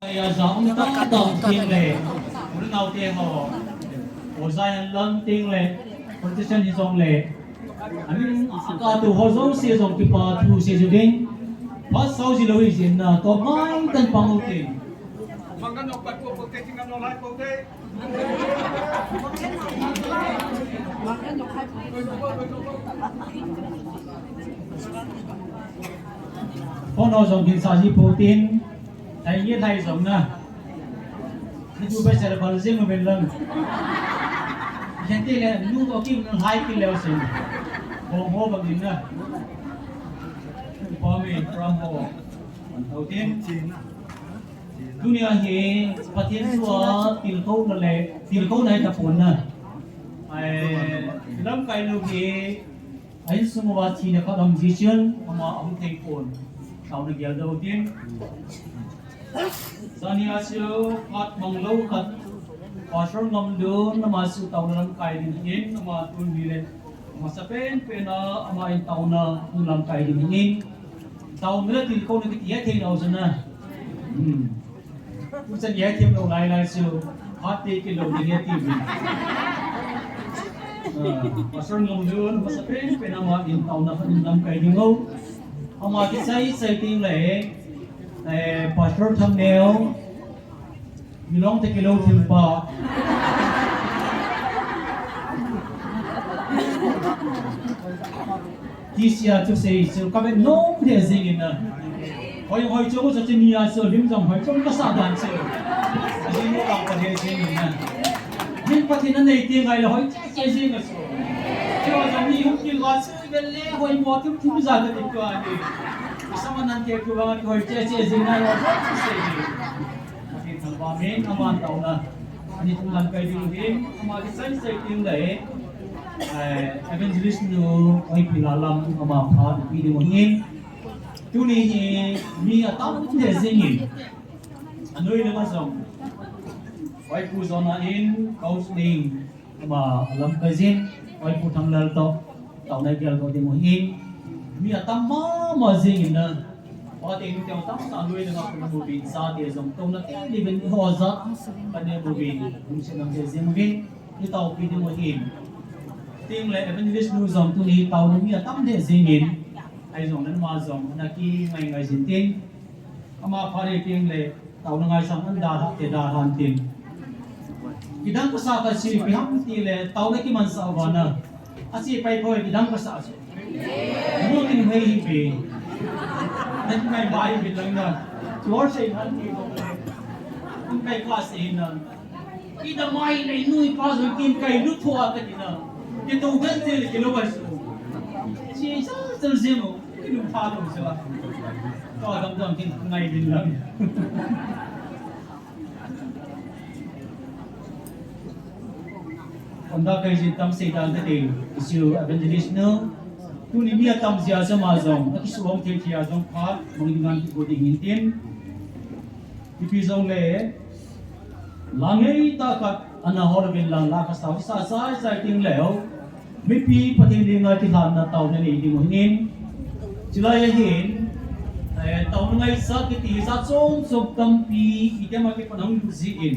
Ya giống ta đồng tiền lệ, Vilnao Date họ, ở dài lần tiền lệ, position như dòng lệ, anh cả từ họ giống xe dòng kịp thu xe du đến, bắt sau gì lâu gì na, to mai tân bằng ok. Makan obat kok tinggal nolak kok deh. Paoneo dòng kinh sa gì protein, hay như hay dòng na, thì chú bây giờ là riêng một bên lần, hiện tại là nu có kim nó hai kilo xin, hồ bằng gì na, from hồ, protein. Dunia hi Pathen suwa Chinkholam này tập phun na, làm cái lúc hi anh semua chi này có đồng chí chuyên mà ông thầy phun, sau này giờ đầu tiên, Sania siêu phát mong lâu khát, phát sớm ngâm đường, mà siêu tàu làm cái đi in, mà tuân đi lên, mà sắp bên mà anh tàu na tuân làm cái đi in, tàu nữa thì câu này cái gì nào rồi na. Chúng ta nhớ thêm đầu này siêu hot đi cái đầu đi tìm pasal ngomong masa pen nama in tahun nak nam kai dingo ama ki sai ting le pasal thumbnail belong to kilo thimpa kisia to say so ka ben no de zingin na hoi chỗ cho trên nhà sửa lim dòng hoi trong các xã đoàn sửa riêng một bằng phần riêng mình nè nhưng Pathen nó này tiền ngày là hoi chơi riêng là sửa cho dòng đi cũng như là sửa bên lẽ hoi mua tiếp thu ra cái tình cảm đi sao mà năng kêu bằng hoi chơi riêng này là rất sửa gì Pathen thằng ba mấy năm ăn tàu nè anh cũng làm cái điều gì mà cái sai tiền đấy evangelist nu hoi kilalam mà phát video nhìn tu ni mi atam de zingin anoija na zong wai pu zona in counseling mà lam kazin wai pu Thanglensei tàu này gel ko de mo hin mi atam ma zingin na wa te ni tao tam sa anoija na ko bin sa de zong to na ke li ben ho za pane bo bin um se nam de zing bin ni tao pi de mo hin ting le evangelist nu zong tu ni tao mi atam de zingin ai dùng đến mà dùng là khi ngày diễn tiến, mà phải tiếng lệ tàu ngày sang ăn đa thì đa hàng tiền, kidng có sao cái gì bị hấp thì lệ tàu này Kimanchah Avah na, asei phải thôi kidng có sao chứ, mua cái này hi bị, nên ngày bài bị lăng na, chúa sẽ ăn thì không lệ, không cái quá sẽ na, cái đam mê này nuôi phá rồi kim cái nút thua cái gì na, cái tàu gần gì cái lỗ basi, chỉ sao tự nhiên mà cái lỗ phá rồi sao, có đam đam cái ngày bị lăng. Onda kay tam say dan dati isu evangelist no tu ni mia tam sia sa ma zong at isuong te tia zong phat mangdingan ti boding hintin ipi zong le langei ta kat ana horbin lang la ka sa ting leo mi pi Pathen linga ti han na taw na ni di mo hinin sila ya hin taw ngai sa ki ti sa chong sok tam pi itema ki panang lusiin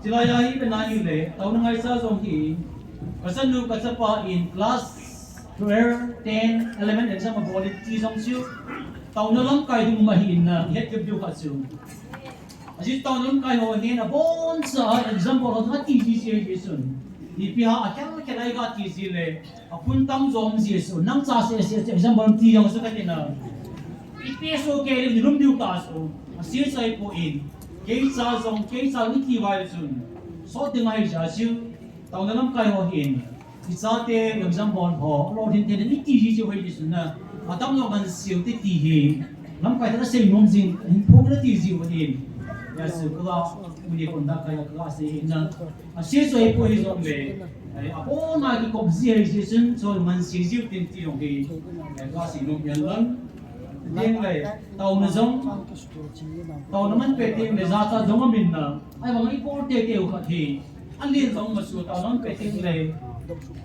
sila ya hi benai le tau na ngai sa zong hi kasan nu kasapa in class 12 10 11 exam of body ti zong siu tau na lang kai dum mahin na het ke du ka siu asi tau na kai ho he na bon sa exam bo ha ti ji ji sun di pi ha akyang ke lai ga ti ji le apun tam zom ji su nang cha se exam bo ti yang su ka ti na ipeso ke ni rum diu ka su asi sai po in cái sao ní kỳ vài rồi số tiếng Anh giả siêu tàu nó nắm cái họ hiện thì sao thế làm sao bọn họ lo hiện thế ní kỳ gì cho hay đi xuống nè mà tao nó mình siêu thế kỳ hiện nắm cái nó xây nông dân phố nó kỳ gì vậy hiện giả sử cái đó mình còn đặt cái xây hiện nè à xây rồi phố hiện rồi về à bố mà cái cột gì hay gì xuống rồi mình xây dựng tiền tiền cái xây nông dân lớn tiếng này tàu nó giống tàu nó mình về tiếng để ra ta giống mình nè ai bằng cái bộ tiêu tiêu khát thì anh liên giống một số tàu nó về tiếng này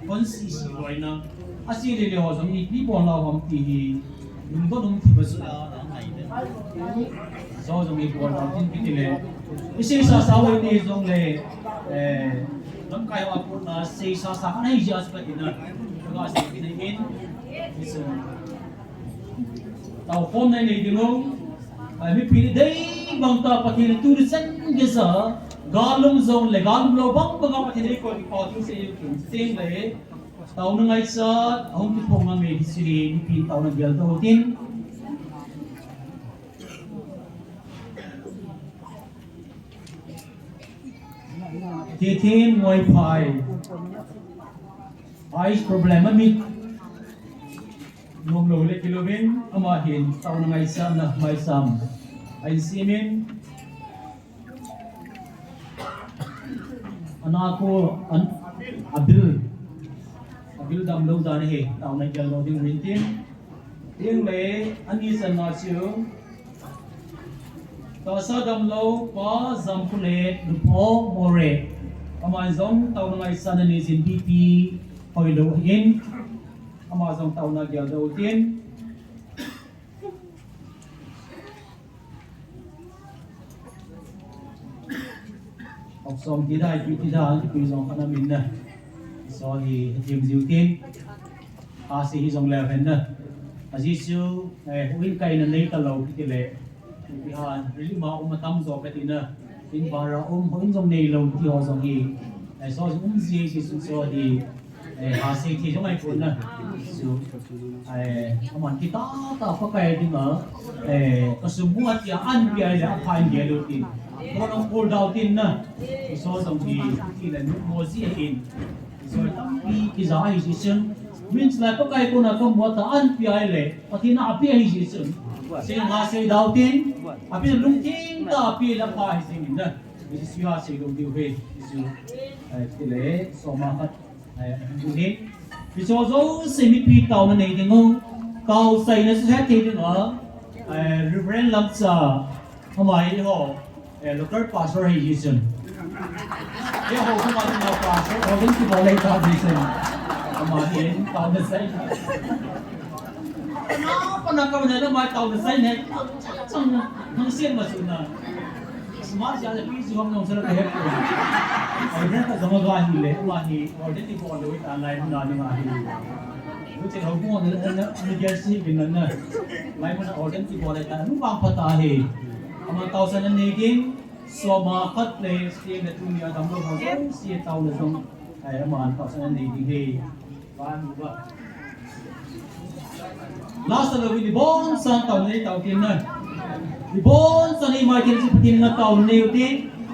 vẫn xì rồi nè à xì để họ giống như people nào không thì mình có đúng thì bây giờ so dùng cái cuốn đó tin cái tỷ lệ cái xây sa sao ấy thì dùng lệ lắm cái họ cũng là xây sa sa này giờ sẽ cái nào cái xây cái này in cái sự tàu phone này thì đúng mình phi đây bằng ta Pathen tu đi sen cái giờ galum zone lệ galum lâu bằng bằng Pathen này coi cái thứ xây cái xây lệ tàu nó ngay sợ không biết phong ngày thì xử lý phi tàu nó giờ đầu tiên thì thêm wifi ice problem amit nung lo le kilobin ama hin tao na ngai sam na mai sam ai simin anako an abil dam lo da he tao na gel lo ding rin tin le ani san na chiu tao sa dam lo pa zam pule dupo more Amazon tao na ngay sana ni sin BP koidoh in Amazon tao na gyal daw tin achuom tidai pi zong kana min na so hi Gmfdi tin asei hi zong level na aji chu huin kai na nei ta lo ki le pi han ri ma matam zo ka tin na in bara hoin zong nei lo ti ho zong hi so ji ji su so di asei thi zong ai pun na su aman kita ta pa kai ding ka su muat ya an pi ai la phain ge lo tin ko nong pull down tin na so zong hi ki la nu mo ji in so tam pi ki za hi ji chen means la pa kai ko na ko mo ta an pi ai le Pathen na api hi ji chen se nga se dau tin api lung ting ta api la pha hi sing na this is your say don't do it is you le so ma khat du ni vì cho dấu xây mi pi tàu này thì ngon tàu xây nó sẽ thì nó reference lâm sa không phải họ local pastor hay gì chứ cái họ không phải là pastor họ vẫn chỉ bảo lấy tàu gì chứ mà hiện tàu nó xây nó còn là cái này nó mà tàu nó xây này trong nó xiên mà chừng nào smart giờ là pi không nông sẽ là cái hết rồi ở đây là giống như anh lệ mà thì ở đây thì còn đối với lại nó đi mà thì lúc trước họ cũng là anh giờ xí bênนั้นน่ะlạiมันở đây thì còn lại ta lúc bang phát thì mà tàu xe này cái số mà khấtเลยเสียในทุ่งยาทำโลกเขาเสียเตาเลยตรงmà tàu xe này thìบ้านรู้ว่า last là vì bốn sang tàu này tàu tiền này vì bốn sang này mai tiền chỉ tiền là tàu nhiều tiền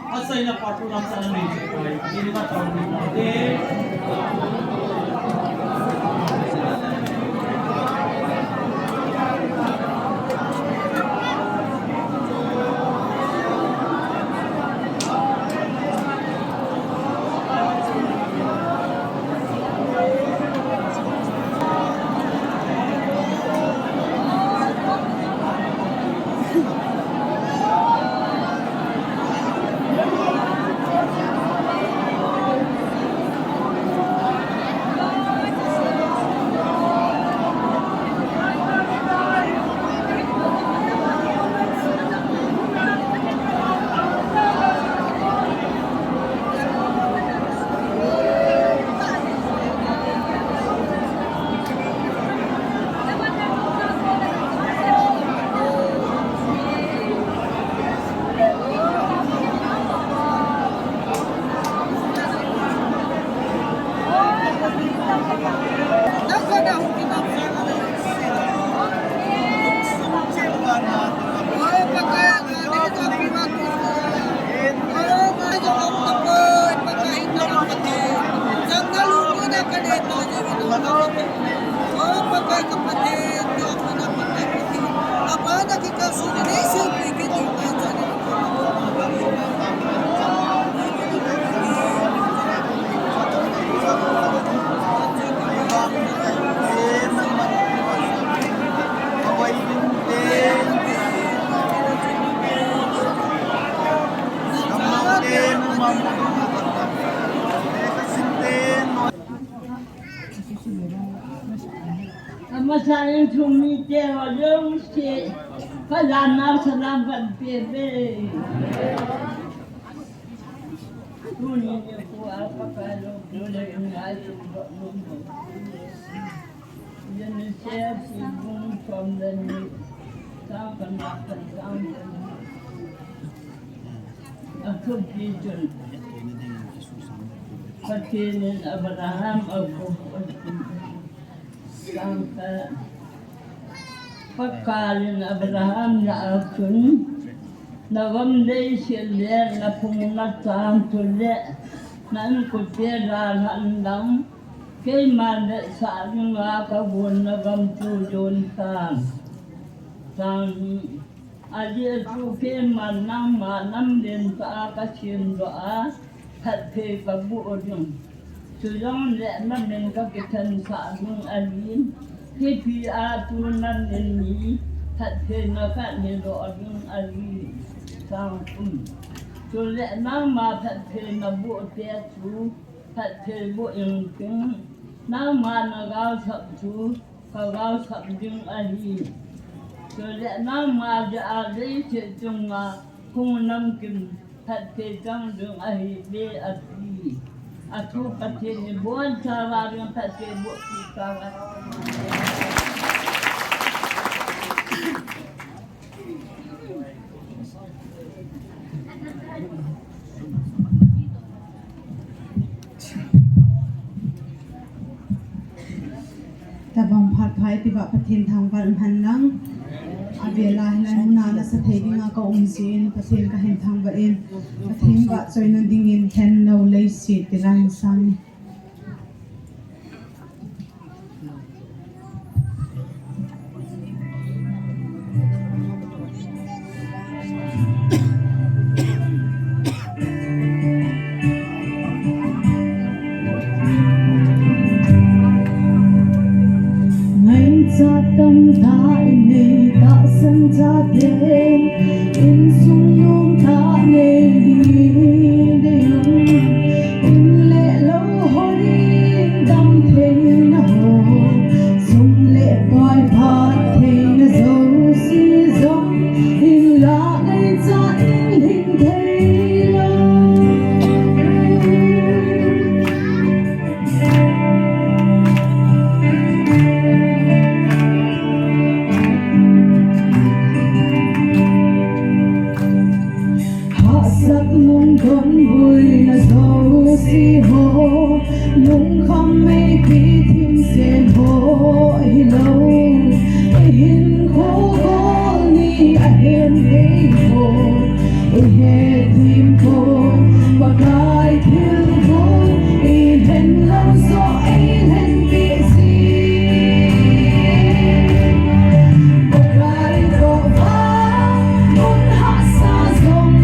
asei na part ng sana ni hindi ka tawag natin Masaya tumite wa leusi Kalana salamat bebe. Tunin niyo po apa kalau dulu yang ada lumba. Yan siya sibung from the sang kanakan sang aku bijul. Pathen Abraham aku sang Pakainin Abraham na achuom Gmfdi sila na pumunatang tuli na kutira handang kay mada sa mga kabun na gamtuyon sang adi kay manang din sa akasin doa at kay kabuod sulang le namin kapitan sa aming alin Kipi atunan ini Pathen nakat niloong ali sang Sulit nama Pathen nabu tetu Pathen bu ingking nama nagau sabtu kagau sabding ali Sulit nama jadi chunga kung namkin Pathen jangdung ali be ati Aku Pathen ni buat cara yang Pathen buat kita. Tabang patpai tiba Pathen Thongkholun handang Avah lan na sa thedinga ka umsin Pathen kahin thangbain Pathen ba choina dingin ten no leisi tiran sang tâm ta này ta sân ta thêm in sung nung ta này đi đều in lệ lâu hối đam thêm na hồ sung lệ bài phát thêm na dấu si dòng in lá ngày ta in hình thấy lâu con vui là dấu si hồ nhung không mấy khi thêm sen hồ lâu hin khô khô ni hen hey khô he tim khô và cái thiên khô hen lâu gió hen bị gì một cái độ vã muốn hát xa dòng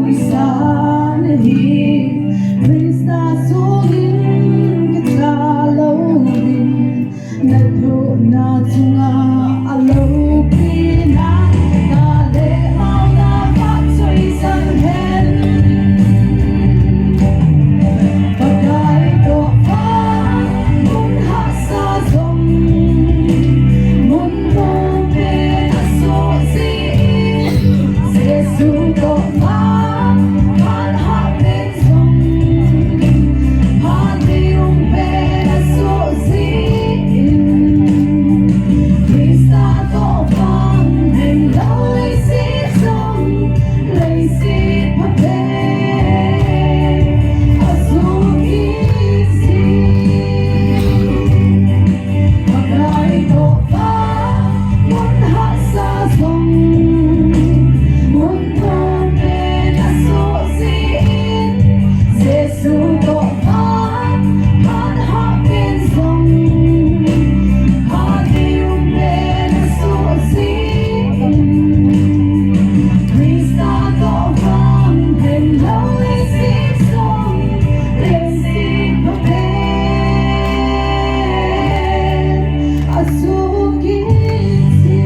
isan hi Krista sugin katalawin Nadho na chunga alaw pinang Kale mau na patsoy san hen Pakainoh mun hasa zong Mun mong pinasusin Sesuko ma Malhapin zong Pati yung pinasusin Krista to pang Heng lau lay si zong Lay si Pathen Asukin si Pakainoh mun hasa zong Mun mong pinasusin Sesuko ma Malhapin zong Pati yung pinasusin Krista to pang Heng lau lay si zong Lay si Pathen Asukin si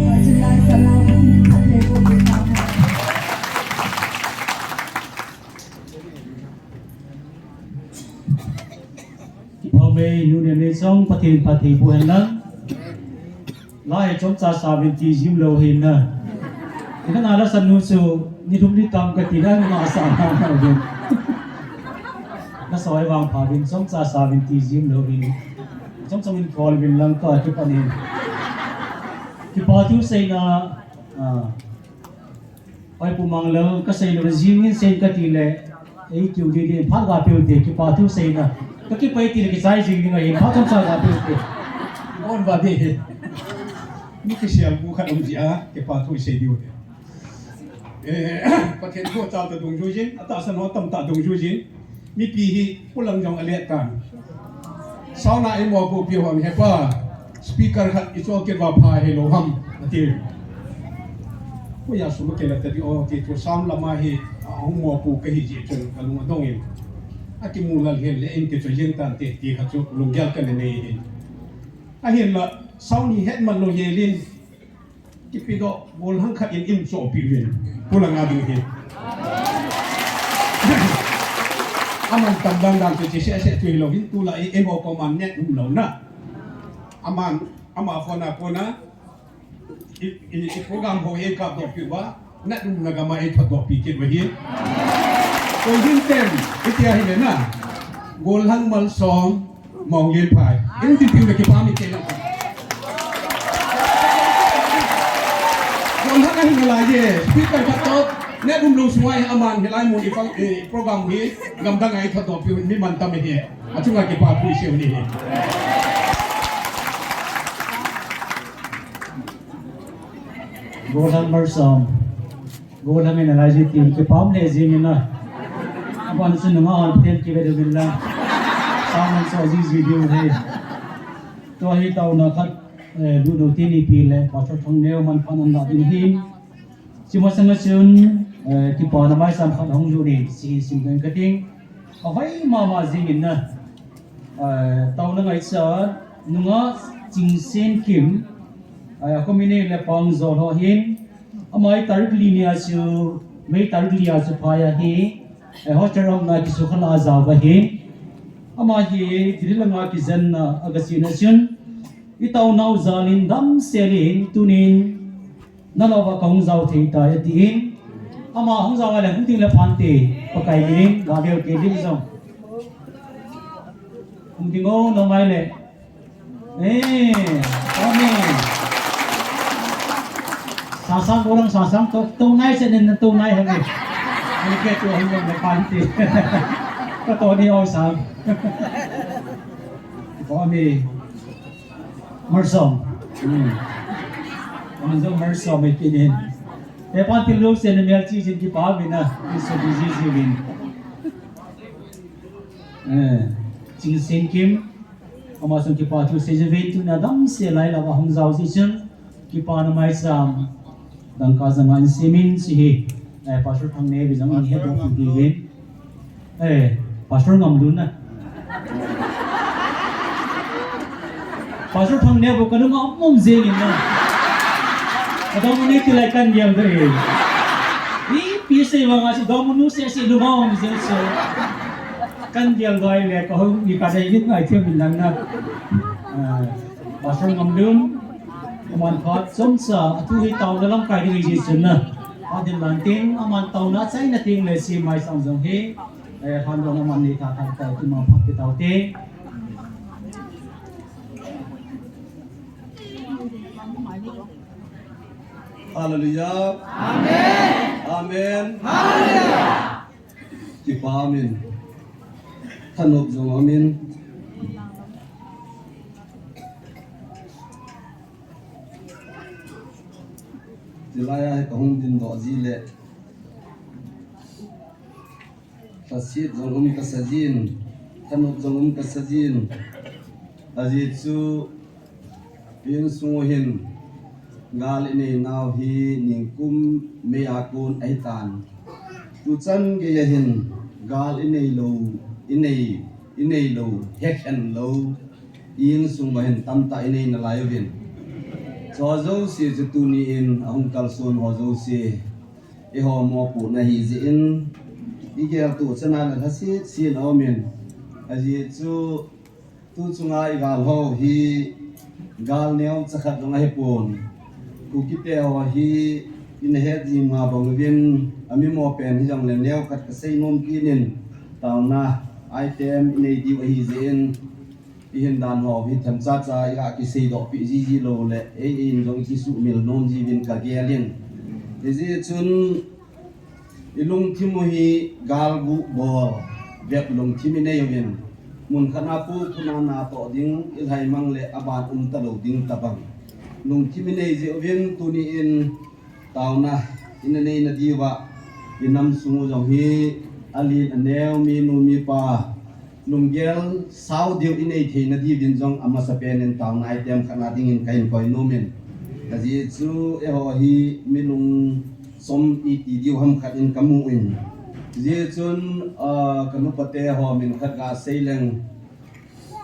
Majulan salam anikho Paoneo Houlimna Pathen Pathen lai chom cha sabenti jim lo hin na ina ala sanu su ni thum ni tam ka tinan ma sa na do na soi wang pha bin chom cha sabenti jim lo hin chom chom in call bin lang ka ki panin ki pa thuseinna oi pumang lo ka sei lo jim in sen ka ti le ei kyu di di pha ga pyu te ki pa thuseinna ka ki pai ti le ki sai jing ni ngai pha chom cha ga pyu te on va deนี่คือเสียงกูขนมจีอาเก็บปลาทุยเสียดีวเนี่ยประเทศทั่วเจ้าตะดงจูจินอัตราสนอตำตาดงจูจินมีปีที่ผู้ลังยองอเลียกันสาวนาเอ็มวอกูพิวงเฮป้าสปีกเกอร์ขัดอิจโอเกตว่าพายเฮโลฮัมนั่นเองผู้ยาสุมเกลัดที่โอที่ตัวซ้ำละมาฮีเอาหมอกูกะฮิจิจนกะลุงดงเองอากิมูลเฮเลเอ็นกิจยินตันเตตีขัดจุลุงแกลกันในเองอาเห็นละสาวนี่เฮ็ดมันโลเยลินกิปิโดบอลหังขัดอินโซปิวินผู้ลังงาดูเห็นอามันตำดังดังจะเสียตัวเราวินตัวละเอ็มบอกมันเนี่ยนุ่มเหล่านะอามันฟอนาโคนะอีโปรแกรมโฮเอ็นกับดอกอยู่ว่าเนี่ยนุ่มละกันมาเอ็นพัดดอกปีเกตไว้เห็นตัวยิงเต็มอีเทียเห็นนะบอลหังมันสองมองเลี้ยนพายเอ็นที่พิวเลยกี่ปามีเกล้าคนทั้งนั้นอะไรเย่พี่ไปพัดโต๊ะเนี่ยดุมลูสไว้อามันเฮลัยมูอีฟังโปรแกรมนี้กำลังไงพัดโต๊ะพิวนี่มันทำไม่ได้อาจุงกี่ปาพูดเชียวนี่โกลันมาร์ซอมโกลันเป็นอะไรที่ทีมที่พร้อมเลยจริงนะวันสุนทรภาพเทียนที่ไปดูบิลล่าสามวันสองวิดีโอเลยตัวที่เต่านะครับดูดูที่นี่ปีเลยพอชดทงเนวมันพันอันดับดินหินชิมสังเกตุนที่ปอนไม่สำคัญของยูนิสิ่งเงินกระดิ่งเอาไว้มาจริงนะเต่านั่งไอ้เสือนุ่งจิงเซนคิมก็มีเนี่ยเลยปังโจทย์หินอาไม่ตารุกลีเนี่ยสูไม่ตารุกลีอาสุพายะหิเขาจะรำนักสุขลาจาวะหินอามาหิที่เรื่องงานกิจนะอากาศยานชุนitaw nau zalin dam selin tunin nalawa kong zau theita yatin ama hong zawa le hung ting le phante pakainin lhagao ke dim zong hung ting o no mai le amen sasang orang sasang to nai se nen to nai hang ni ke to hang le phante ka to ni o sang amen Marsom, Marsom Marsom ikinin. Epan tilog sa namel chisin ki pabi na iso bizizibin. Chingsen kim, amasong ki patu sa evento na dam se lai lawa hong zao si chun ki pa na Maicham tang ka zanga in simin si hi pastor thangne bi zanga he bo fu win pastor ngamdun na pastor thangne bo kanu ngam zeng in na kadang ni tilai kan diam dre ni pise wanga si domunu se si lumao mi se kan diam doi le ko ni ka dai ni ngai thiam bin lang na pastor ngamdun aman khat somsa atu hi taw na lang kai ri ji chun na adin lan ting aman taw na chai na ting le si mai sang jong he han dong aman ni ta ta ta ti ma phak ti taw te Hallelujah. Amen. Amen. Hallelujah. Kipa amin. Thanop jong amin. Dilaya kahung din do zile. Fasit jong kasajin. Thanop jong kasajin. Azitsu yin sungohin. Ngal ini nau hi ningkum meyakun aitan tu chan ge yahin gal ini lo hekhen lo in sung bahin tamta ini na layovin zo si jutuni in ahung kalson ho si e ho mo pu na hi ji in igel tu chana na thasi sin omin aji chu tu chunga i gal ho hi gal neu chakhat longa he pon kukite ho hi in head ji ma bongwin ami mo pen hi jang le neu kat ka sei nom kinin tauna item in ei di hi zen hin dan ho hi tham cha cha ya ki sei do pi ji lo le e in jong ki su mil nom ji win ka gelin ji chun ilung thimu hi gal gu bol vet lung thimi ne yovin mun khana pu khuna na to ding il hai mang le aban ta lo ding tabang nung kimine je ovin tuni in tauna inane na diwa inam sungu jong hi ali aneu mi nu mi pa lunggel sau diu inei the na di bin jong ama sa pen in tauna item khana ding in kain koi numin kaji chu e ho hi milung som i ti diu ham khat in kamu in je chun kanu pate ho min khat ga seileng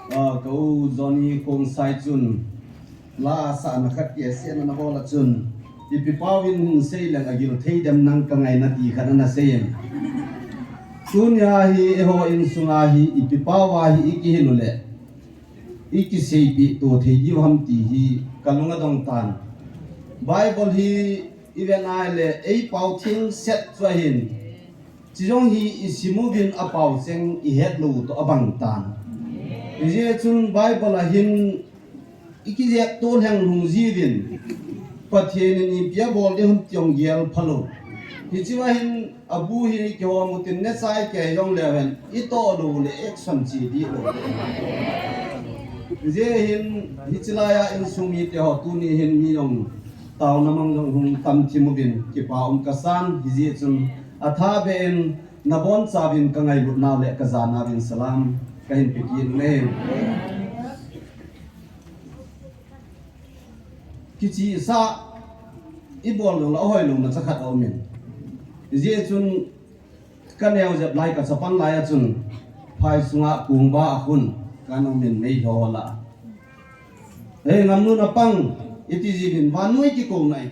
ko zoni kong sai chun la sa na khat ke sen na bola chun ipi pawin sei lang agil theidam nang kangai na ti khana na seyen sunya hi ho in sunga hi ipi pawa hi iki hinule iki sei pi to theiji ham ti hi kalunga dong tan bible hi even ale ei pau thing set twahin chijong hi isimubin apau seng I het lu to abang tan je chun bible a hin iki je tol hang lung jivin Pathen ni pia bol de hum tiong gel phalo hi chiwa hin abu hi ke wa mutin ne sai ke yong lewen I to lu le action chi di lo je hin hi chilaya in sumi te ho tu ni hin mi yong taw namang jong hum tam chimubin ki pa kasan hi je chun atha ben nabon chabin kangai lut naw le kazana bin salam kahin pikin le kichi sa ibol lo hoi lo na chakhat omin je chun kanel jap lai ka chapan lai chun phai sunga kungba akhun kanomin mei thola e ngamnu na pang iti jibin vanui ki ko nai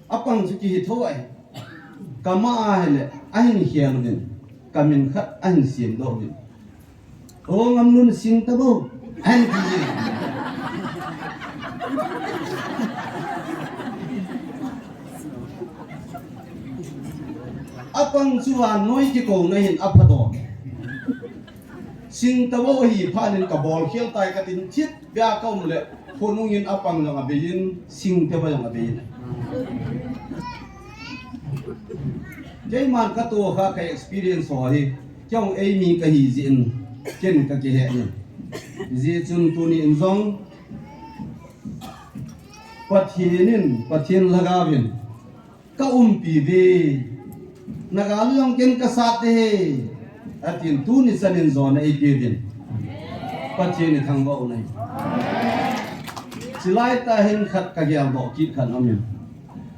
apang chu ki thoi kama hele ahin hian din kamin khat an sim do din o ngamnu sing tabo an ki ji apang chuan noi ki ko na hin aphado sing tawo hi phanin ka bol khel tai ka tin thit bia kaum le phonung in apang long abein sing te ba long abein jai man ka to kha ka experience ho hi kyong ei mi ka hi jin ken ka ke he ni ji chun tu ni in zong pathen lhagawin ka pi ve nagalyong ken kasate atin tu ni sanin zona e pevin pathen ni thangba unai silai ta hin khat ka gyal do ki khan amin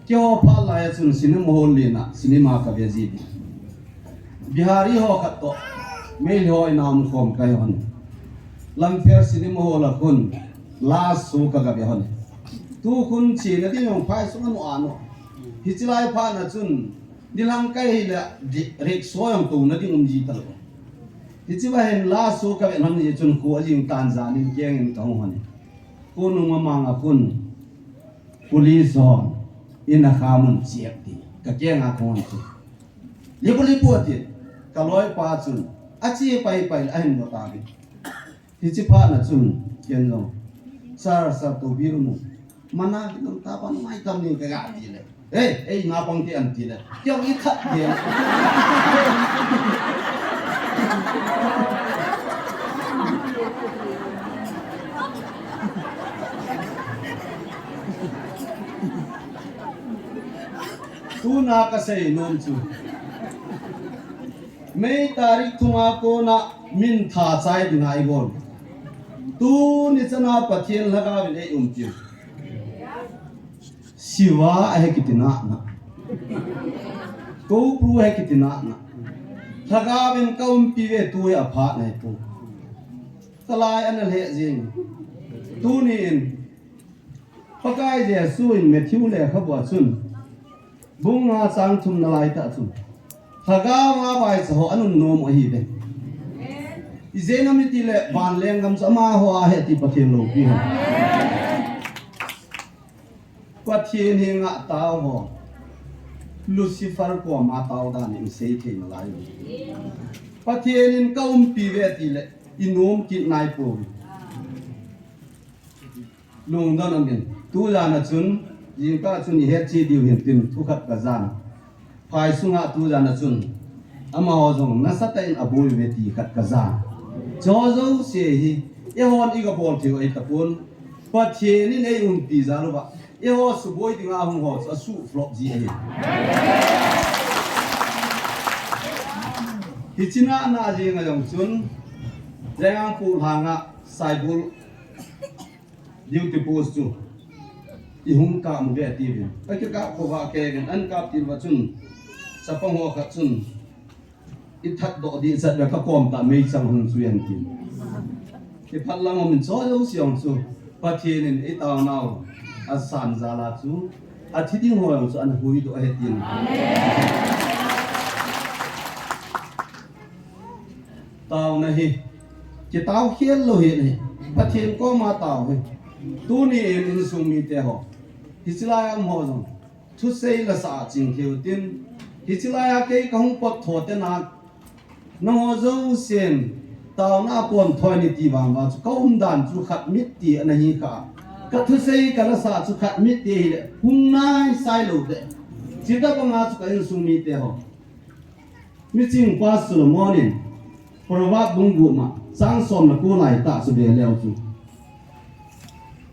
kyo pha lai chun cinema hall lina cinema ka beji bihari ho khat to mail ho inam khom kai hon lamfer cinema hall a kun last su ka ga be hon tu kun chi na ti yong phai su no ano hichilai pha na chun nilang kai la rek so yong tu na ti ji tal hichiba hen last su ka be hon ji chun ko jing tan za nin keng in tong hon ko nu ma mang a kun police on ina khamun chiak ti ka keng a kon chu libuli puati ka loi pa chun achi pai pai a hen mo ta bi hichi pha na chun ken lo sar to biru mu mana dum ta pan mai kam ni ka ga ti le ei na pang ti an ti le kyong i khat ti tu na ka sei nom chu mei tarik thunga ko na min tha chai dingai gon tu ni chana pathian laga le ti siwa a kitina na ko pru a kitina na laga bin kaum pi ve tu a pha nai tu talai an le jing tu ni in pakai je suin me thiu le khabwa chun bunga sang thum na lai ta chun lhagao nga bai cho anun nom a hi be izena mi ti le ban leng gam sama ho a he ti pathen lo pi ha pathen hi nga taw ho lucifer ko ma taw da ni sei the na lai pathen in kaum pi ve ti le inom ki nai po lung da na min tu la na chun yin ka chun he chi diu hin tin thu khat ka zan phai sunga tu la na chun ama ho jong na satain abul ve ti khat ka zan jo zo se hi e hon i ga bol thi ai ta pun pathen ni nei pi za lo ba e ho su boi ti nga hung ho su flop ji ai hi china na je nga jong chun jang pu hanga sai bul duty post chu i hum ka mu ve ti vi ai ka ko wa ke gen an ka ti wa chun sapang ho kha chun i that do di sat ve ka kom ta mei chang hun su yan ti ki phat lang min cho yo siang chu pathen in i ta nau a san za la chu a thi ding ho yang chu an hui do he tin tao na hi ki tao khiel lo he ni pathen ko ma tao he tu ni in sung mi te ho hichilaya mo jong thusei la sa ching kheu tin hichilaya ke kahung pot tho te na no zo sen taw na pon thoi ni ti wang wa chu kaum dan chu khat mit ti ana hi kha ka thusei ka la sa chu khat mit ti le hung nai sai lo de chida ba nga chu ka in sung mi te ho mi ching pa su lo morning porwa bungu ma sang som na ko lai ta su be leo chu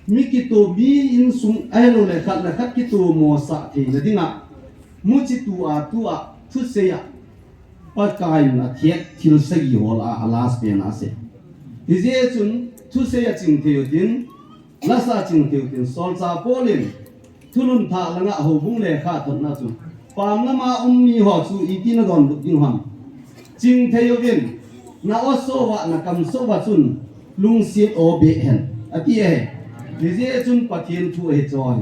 mi kitu bi in sung ailo le khat kitu mo sa the le dinga mu chi tu a thu se ya Pakainin Athusei til sagi hol a alas pe na se ize chun thu se ya ching theu tin lasa ching theu tin sol cha polin thulun tha langa ho bung le kha thot na chu pam na ma mi ho chu i tin gon du ding ham ching theu bin na oso wa na kam so wa chun lung siet o be hen ati he ize chun pathen thu he choi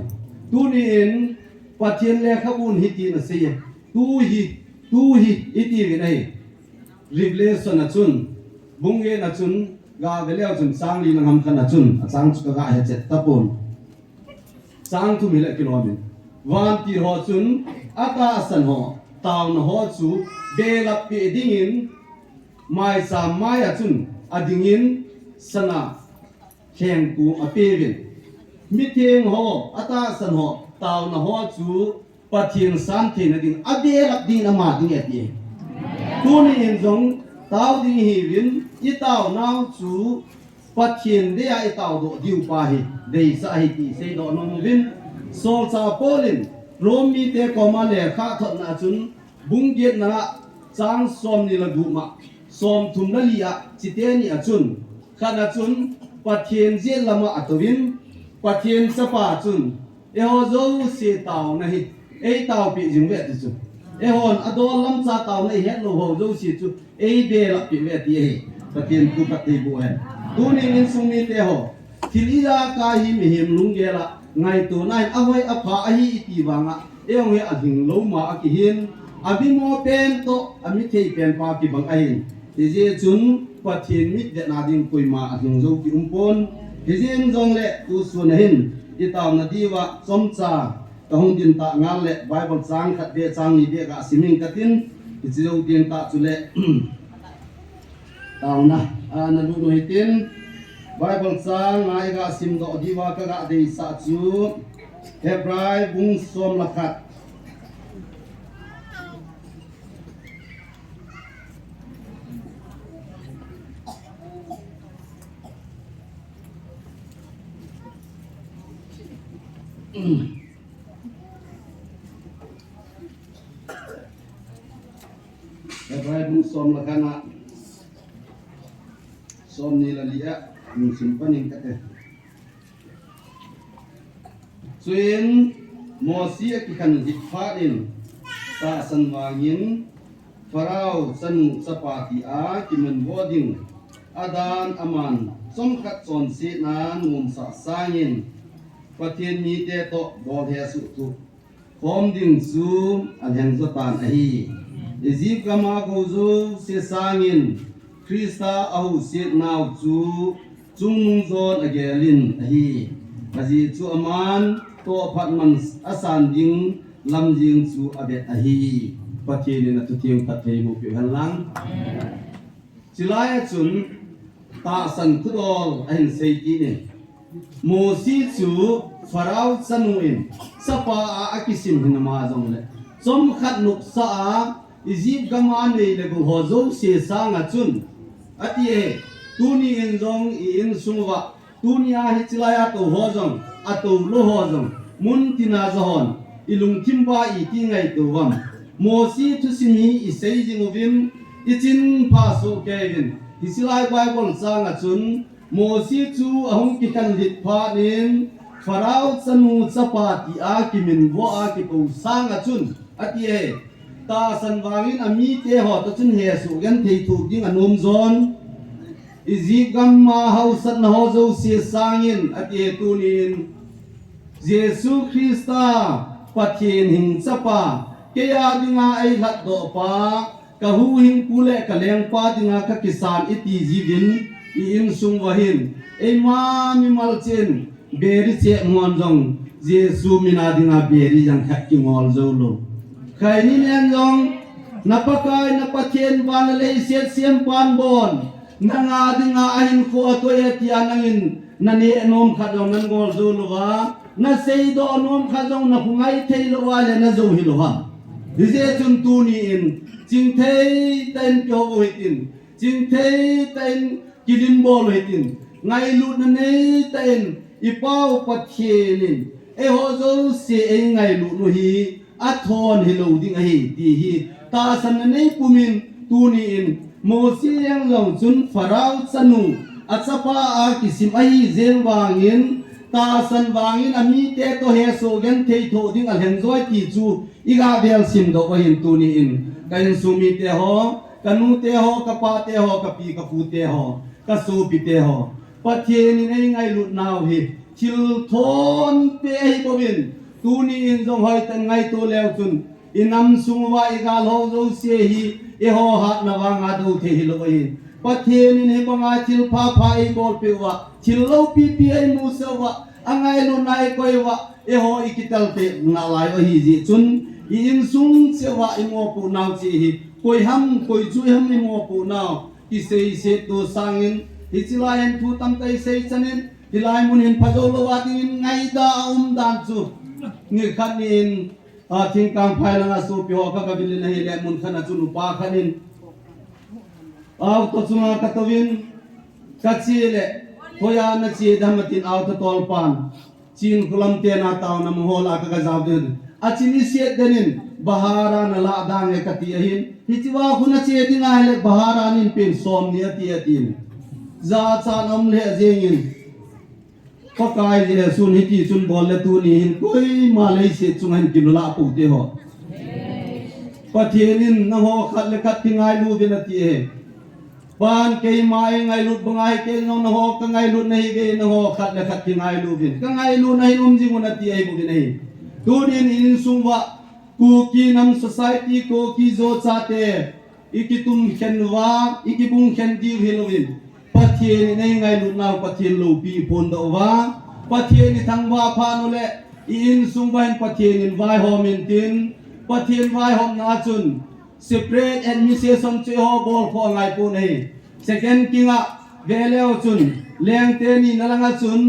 tu ni in pathen le khabun hi ti na se tu hi iti vi nei revelation na chun bungge na chun ga veleo chun sang li na ham khana chun achang chu ka he chet tapon sang thu mi le kilomin wan ti ho chun ata san ho taw na ho chu de lap pi dingin mai sa mai a chun adingin sana kheng ku apevin mi theng ho ata san ho taw na ho chu pathen san the na ding abe lap ding na ma ding ati tu ni in jong taw ding hi win i taw naw chu pathen de ai taw do diu pa hi dei sa hi ti sei do no win sol cha polin romi te ko ma le kha thot na chun bung get na chang som ni la du ma som thum la lia chi te ni a chun khana chun pathen je lama atowin pathen chapa chun e ho zo se taw na hi ei tao pi jing ve ti chu e hon adol lam cha tao nei het lo ho zo si chu ei be la pi ve ti e patien ku pati bu he tu ni min sung mi te ho thiliya ka hi mi him lung ge la ngai tu nai awai apha a hi ti wanga e ong a hing lo ma a ki hin abi mo pen to ami thei pen pa ki bang a hin ti je chun patien mit de na ding koi ma a hing zo ki umpon ti jin jong le tu sun hin ti taw na diwa som cha ka hong din ta ngal le bible chang khat de chang ni de ga siming katin ti zo din ta chu le taw na ana lu no hitin bible chang ngai ga sim do diwa ka ga de sa chu hebrai bung som lakhat hebrai bung som lakhana som ni la lia mung sim paning ka te chuin mosia ki kan hit pha in ta san wangin farao sanu sapati a kiman boding adan aman som khat son si na num sa sangin patien mi te to bol he su tu khom ding su an heng zo tan a hi ezip kama ko zo se sangin krista ahu sit naw chu chung zon agelin a hi aji chu aman to phat man asan ding lam jing chu abet a hi patien na tu tiang tat thei mu pi han lang chilaya chun ta san khudol ahin sei ki ne mo si chu farao sanuin sapa a akisim hinama jong le som khat nuk sa a izip gama nei le go ho zo se sa nga chun atie tuni in jong in sungwa tunia hi chilaya to ho jong ato lo ho jong mun tina zahon ilung thimba I ti ngai to wam mo si thu simi I sei jing ovin ichin pha so kevin hisilai bible changa chun mo si chu ahong ki kan lit pha nin farao sanu chapati a kimin bo a ki ko sanga chun atie ta san wangin ami te ho to chun he su gan thei thu ding anum zon izip gamma hausat na ho zo se sangin atie tunin jesu krista pathen hing chapa ke ya dinga ai lat do pa ka hu hing pule ka leng pa dinga ka kisan iti jivin I in sung wahin e ma mi mal chen beri che ngon jong jesu mina dinga beri jang khat ki ngol zo lo khai ni nen jong napakai napathen ban le set sem pan bon nanga dinga ahin ko to e tianangin nani enom khadong nan gol zo lo wa na sei do nom khadong na hungai thei lo wa le na zo hi lo wa dise chun tu ni in ching thei ten kyo wo hitin ching thei ten kilim bol hitin ngai lu na nei ten ipau pathenin e ho zo se e ngai lu no hi athon hi lo ding a hi ti hi ta san na nei pumin tu ni in mo si yang long chun farao sanu achapa a kisim ai zel wangin ta san wangin ami te to he so gen thei tho ding al hen zoi ti chu iga bel sim do wa hin tu ni in kain sumi te ho kanu te ho kapa te ho kapi kapu te ho kasu pi te ho pathen ni nei ngai lut naw hi thil thon pe hi bovin tu ni in jong hoi tan ngai to lew chun inam sungwa iga lo zo se hi e ho hat na wanga do the hi lo hi pathen ni ne banga thil pha pha I bol pe wa thil lo pi pi ai mu se wa angai lo nai koi wa e ho ikital pe na lai o hi ji chun I in sung se wa I mo pu naw chi hi koi ham koi chu ham I mo pu naw ki sei se to sangin hi chilayan thu tam tai sei chanin hilai mun hin phajo lo wa tin ngai da dan chu ngi khanin a thing kang phai langa su pi ho ka ka bil na hi le mun khana chu nu pa khanin aw to chunga ka tawin ka chi le hoya na chi dhamatin aw to tol pan Chinkholam te na taw na mohola ka gazaw den achini siet denin bahara na la dang e kati ahin hichiwa khuna che dinga le bahara nin pin som ni ati atin za chan om le jengin ก็กายที่สุนฮิติสุนบอลและตัวนี้ก็มาเลยเสียจงให้กินละปุ๊บเดียวประเทศนี้นะฮะขัดเล็กขัดที่ไงรู้เป็นอะไรบ้านเกยมาไงลุดบังไงเกยน้องนะฮะก็ไงลุดในเกยนะฮะขัดเล็กขัดที่ไงรู้เป็นก็ไงลุดในนุ่มจริงวันที่ไอ้บุญนี่ตัวนี้อินสุวะกูกีนำ society กูกีโจชาเตอีกิตุมเข็นว่าอีกิบุงเข็นดีวิลวินประเทศนี้ไงลุดนาวประเทศลูปีพนดาวะประเทศนี้ทั้งว่าพานุเลอินสุวะประเทศนี้ไว้หอมินตินประเทศไว้หอมนาจุนseparate administration ช่วยหอบอลพอไงปูนี่ second กิงะเวลเอาจุนเลี้ยงเตนี่นั่งงจุน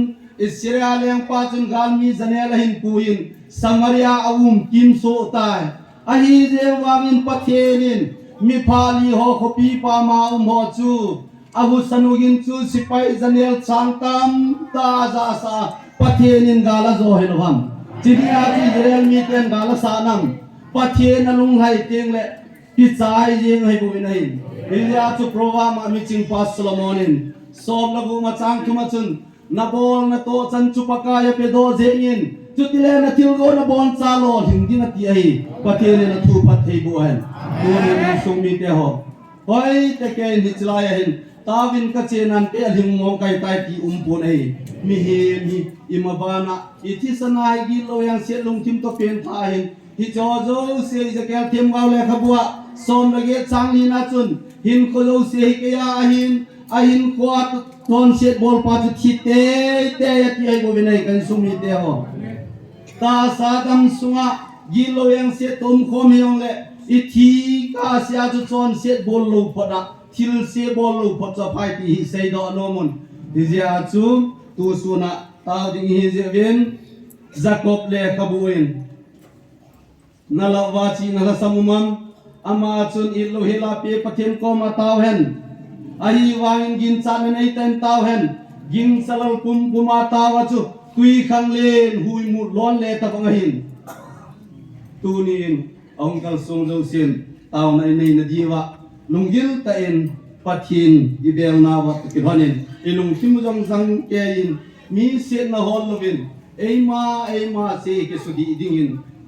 อิสราเอลเลี้ยงป้าจุนกาลมีจันเอลหินปูอินสังมาริยาอาวุมกิมโซตายอาฮีเจวามินประเทศนี้มีพาลีหอคบีปามาหอจูอาวุสนุกินจูสิไปจันเอลสังตัมตาจาสาประเทศนี้กาลาโซเฮลฮัมจิตยาที่อิสราเอลมีเต็นกาลาสานัมประเทศนั้นลุงให้เตียงเละที่ใจยังให้บุญให้อินเดียจุพรวามามิจิงปัสสลามอนินสอบลักุมาจังทุมาจุนนับบอลนัโตจันจุปกายเปโดเจยินจุดที่เลนัทิลโกนับบอลซาโลหิงดินัที่ไอประเทศนัทูปัตให้บุญตัวนี้สุมีเตหอไปแต่แกนิจลายเห็นตาวินกัจเจนันเปลิงมองไกไตที่ปุนไอมีเฮมีอิมาบานะอิทิสนายกิโลยังเสียลงทิมตัวเป็นทาเห็นฮิจอโจเสียจะแกเทียมเกาเลยขบัวสมละเกตสังลีนาจุนหินโคโลเสียกยาหินควาดทอนเสียบอลปาจุทิเตยที่ไอ้บุญให้กันสุมิเตหอตาสาดัมสุงะกิโลยังเสียตุมโคมิยองเลอิทีกาเสียจุจอนเสียบอลลูปดะทิลเสียบอลลูปจะไปที่เซดอนอมุนดิเจียจูตูสุนะตาดิฮิเจเวนจักอบเลขบุอินนาลาวาชีนาลาสมุมัมอามาจุนอิลโลฮิลาปีปะเทนโกมาตาวเฮนอาฮีวางินกินซาเมนไอเตนตาวเฮนกินสลัลคุมกุมาตาวจุคุยขังเลนหุยมุดล้อนเลตะบังหินตูนีนองกัลทรงเจ้าเสียนตาวในนาดีวะลุงยิลตะเอ็นปะเทนอิเบลนาวะกิบันินอิลุงคิมจงสังเกยินมีเสียนนาฮอลลวินเอมาเซกิสุดีดิ่ง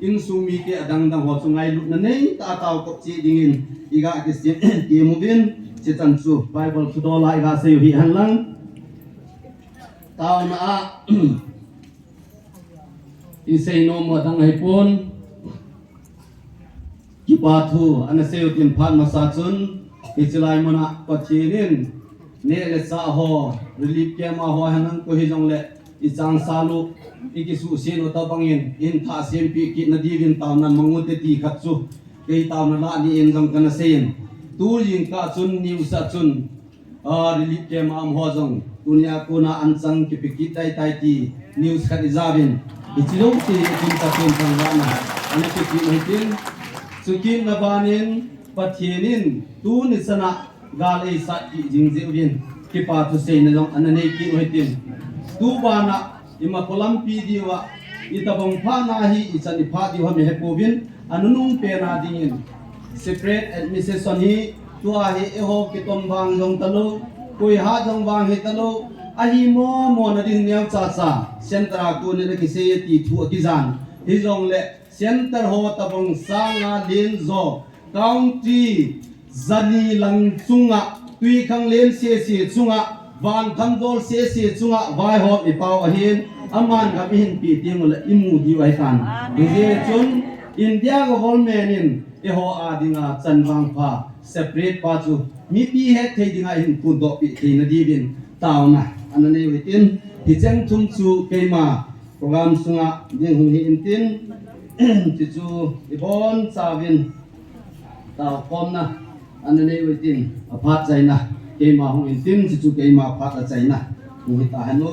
อินสุมีเกอดังหัวสุงไงลุกนั่นเองตาตาวกบจีดิ่งอีกากิสเกมุบินจิตันซูไบเบิลฟุตบอลอีกาเซยุฮิฮันลังตาวน่ะอิเซโนมดังให้ปนกิปาทูอันเซยุตินพันมาซาจุนอิจไลมนะปัจเจรินเนเลสาโฮริลิปเกมาโฮฮันังโคฮิจงเลอิจังซาลุikisu sen ota bangin in tha sem pi ki na divin taw nan mangut ti khat chu ke taw na la ni en jong kana sen tu yin ka chun niu sa chun a rili ke ma am ho jong dunia ko na an chang ki pi ki tai tai ti news khat izabin ichilo ti tin ta pen tang wa na ani ki ki mai tin chukin na banin pathienin tu ni sana gal ei sa ki jing je win ki pa tu sei na jong anane ki oi tin tu bana ima kolam pi diwa itabong pha na hi ichani pha diwa me hepovin anunung pe na dingin separate administration hi tua hi eho kitom wang jong talo koi ha jong wang hi talo ahi mo na ding nyam cha cha center ku ne ki se ti thu ki jan hi jong le center ho tabong sanga len zo county zani lang chunga tui khang len se chunga van thamdol se chunga vai ho i pau a hin aman ga hin pi tiang la imu di wai kan je chun india government in e ho adinga chanwang pha separate pa chu mi pi he thei dinga hin pun do pi thei na di bin taw na anane witin hi chang thum chu keima program sunga ding hu hi in tin chi chu ibon chawin taw kom na anane witin aphat jaina keima hu in tin chi chu keima phat a chaina hu ta hanu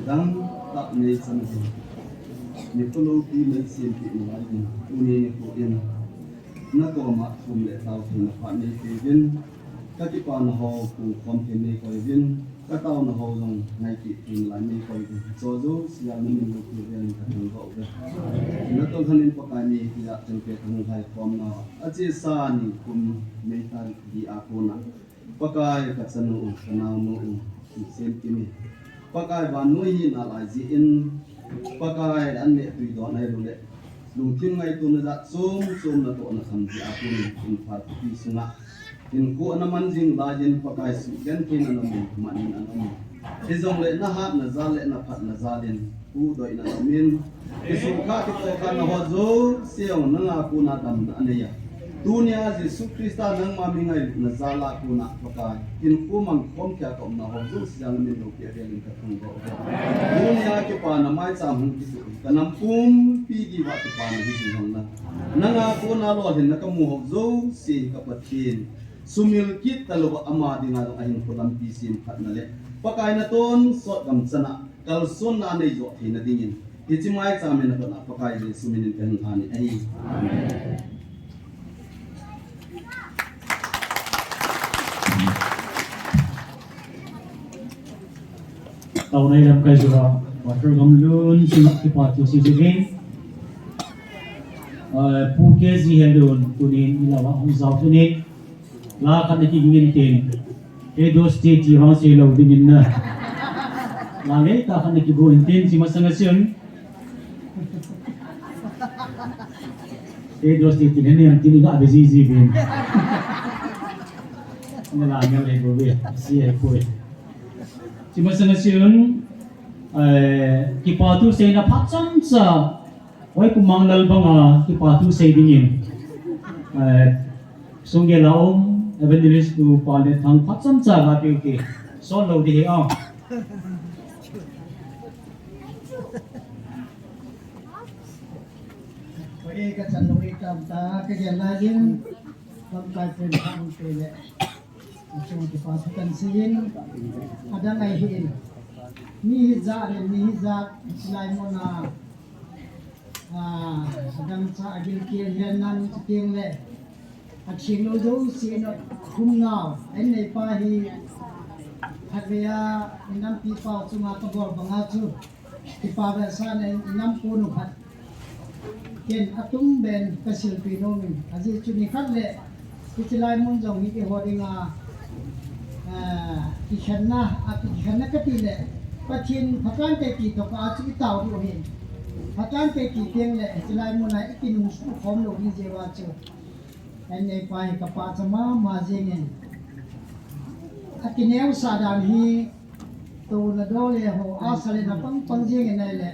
Dang tak ni sampai ni kalau di mesin di lagi ini ko in na ko ma kum le tau thi na pha ni vin ka ti pa na ho ku kom thi ni ko vin ka tau na ho long nai ti in la ni ko vin so zo sia ni ni ku vin ka thong ho ve na to thanin pa ka ni ti ya chen pe thong hai kom na a chi sa ni kum me ta di a ko na pa ka ka sanu ka na mu sen ti ni pakai banui hi na lai ji in pakai an ne tui do nai lu le lu tin ngai tu na zum na to na kham ji aku in pha pi sunga in ko na man jing la jin pakai su gen tin na mu man in an mu e zong le na hat na za le na phat na za len pu doi na min e su kha ti to kan na ho zo seong na nga ku na dam na ne ya dunia Yesus Kristus nang mamingai na zala ku na pakai in ku mang kom kya kom na ho zo siang min lo kya len ka thong go dunia ke pa na mai cham hu ki su kanam pum pi di wa ti pa na hi hong na nanga ku na lo hin na ka mu ho zo si ka Pathen sumil kit talo ama di nga ahin ko lam pi sim khat na le pakai na ton sot gam chana kal son na nei zo thi na dingin ti chi mai cham na ka pakai ni sumin kan ani ai amen. Tàu này làm cái gì đó, water gom luôn, xin lỗi các bạn xin lỗi. Pu ke gì hết luôn, kunin ilawa ông giáo kunin, la kan neki ingin tin, edo state yang saya lau dingin na, la le ta kan neki go intin si masa ngasion, edo state ini yang tini gak ada zizi bin, ini lah yang lego be, si ekoi. Chỉ một sự kiện kipatu say na patsan sa wai kumangal banga kipatu say dingin sungge laom evangelist tu palet thang patsan sa gapi ke so lo di a wai ka chan loi kam ta ka ge la yin kam ka pen tham pe le chung ki pa kan sin ada ngai hin ni za re ni za lai mo na adam sa agil ki hian nan ting le aching lo do si no khum na en nei pa hi havia nam pi pa chunga ka bor banga chu ti pa ba sa ne nam pu nu khat ken atum ben kasil pi no min aji chu ni khat le ti lai mon jong ni ke hodinga kisana kisana katile Pathen Pathen te ki to ka chu tau ro hin Pathen te ki teng le silai mo na ikinung su khom lo ni je wa chu en nei pai ka pa chama ma jingen akineu sa dan hi to na do le ho asale na pang jingen nei le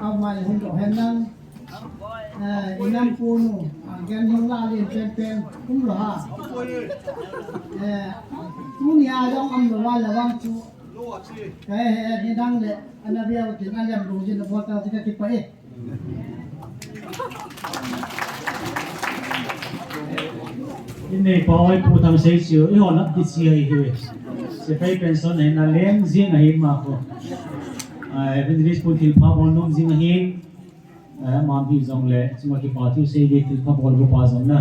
a mai hun do hen nang inam punu gan hong la len pen kum lo ha dunia dong am lo wa la wang chu ni dang le anabia tin alam lu jin bo ta ti ka ti pa ini pawai Pu Thanglensei siu i hon ap di si hai hu se fai pension hai na lem zing hai ma ko evangelist pu thil pa bon nom zing hai mam bi zong le chuma ki pa tu sei ge til pa bol go pa zong na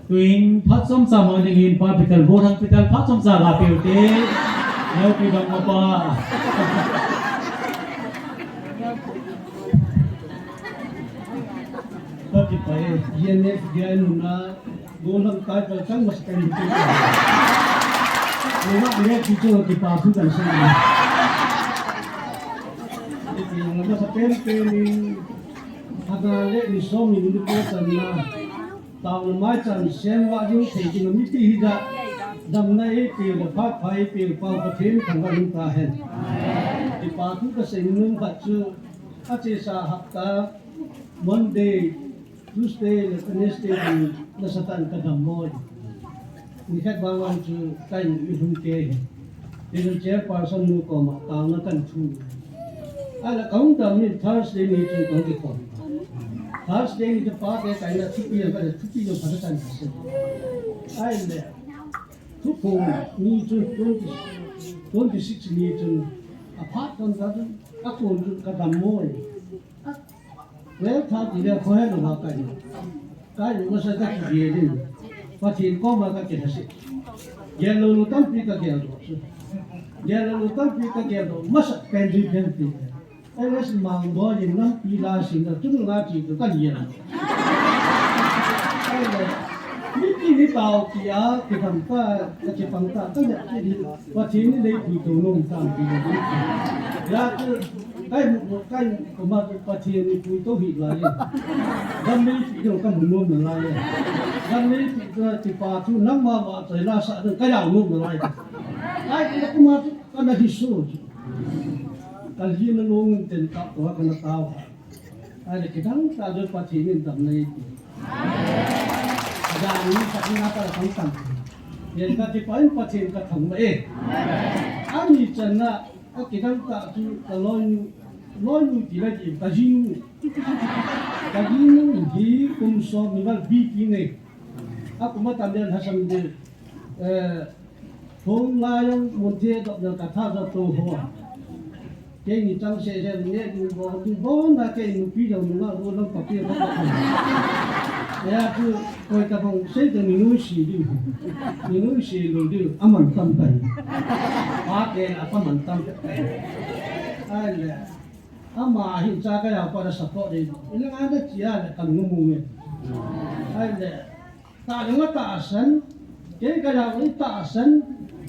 tuing phat som sa mo ding pa pital bo thang pital phat som sa la pe te neu pi dong ma pa tapi pai yen dia nuna golang ka ka sang mas kan ti ni ma ni ki chu ki pa su kan sa ni ngam sa pen ni aga le ni som ni ni ko tan na tao mai chan sen wa ju thei ki mi ti hi da dam nai pi da pha phai pi pa Pathen Thongkholun ta hen pa tu ka sei nung ka chu a che sa hafta Monday Tuesday Wednesday na satan ka damoy ni khat bawang chu kai ni hum ke ni chairperson nu ko ma ta na kan thu ala kaung ta mi Thursday ni chu ko ki ko Thursday ni pa ke kai na thupi ka thupi no phata kan se ai le thupu ni chu 26 ni chu apart from that ako ka damoy well tha ti le khoe no ma kai kai mo sa ka ki ye ni Pathen ko ma ka ke se yellow lu tam pi ka ke lo yellow lu tam pi ka ke lo mas pen ri pen pi ai les mang bo ni nam pi la sin da chunga ji ka ye na ai le ni tao ki a ke tham ta ka che pang ta ta ne ni Pathen ni le pi to nom tam pi ni ya tu kai ko ma Pathen ni pu to hi la ye dam ni pi do ka nom na la ye dam ni pi to ti pa tu nam ma sai la sa ka ya nom na la ye ai ko ma ka na hi su ka ji na long ten ka to ka na tao ai ke dang ta do Pathen ni dam nei dan ni sa na ta thong tam yen ka ti pa Pathen ka thong ma e ani chan na a ke dang ta tu ka loi nu ti la ji ka ji nu di kum so ni wal bi pi ne a kuma tam den hasam de thong la yang mon the do na ka tha za to ho ke ni chang se se ne du bo na ke nu pi do nu na ro lo ka pi ba ya tu koi ka bong se de ni nu si lu du aman tam tai pa ke apa man tam tai ai le ama hin cha ka ya pa da support de ila ga da chi ya le kan ngu mu ne ai le ta le ta san ke ka ya ni ta san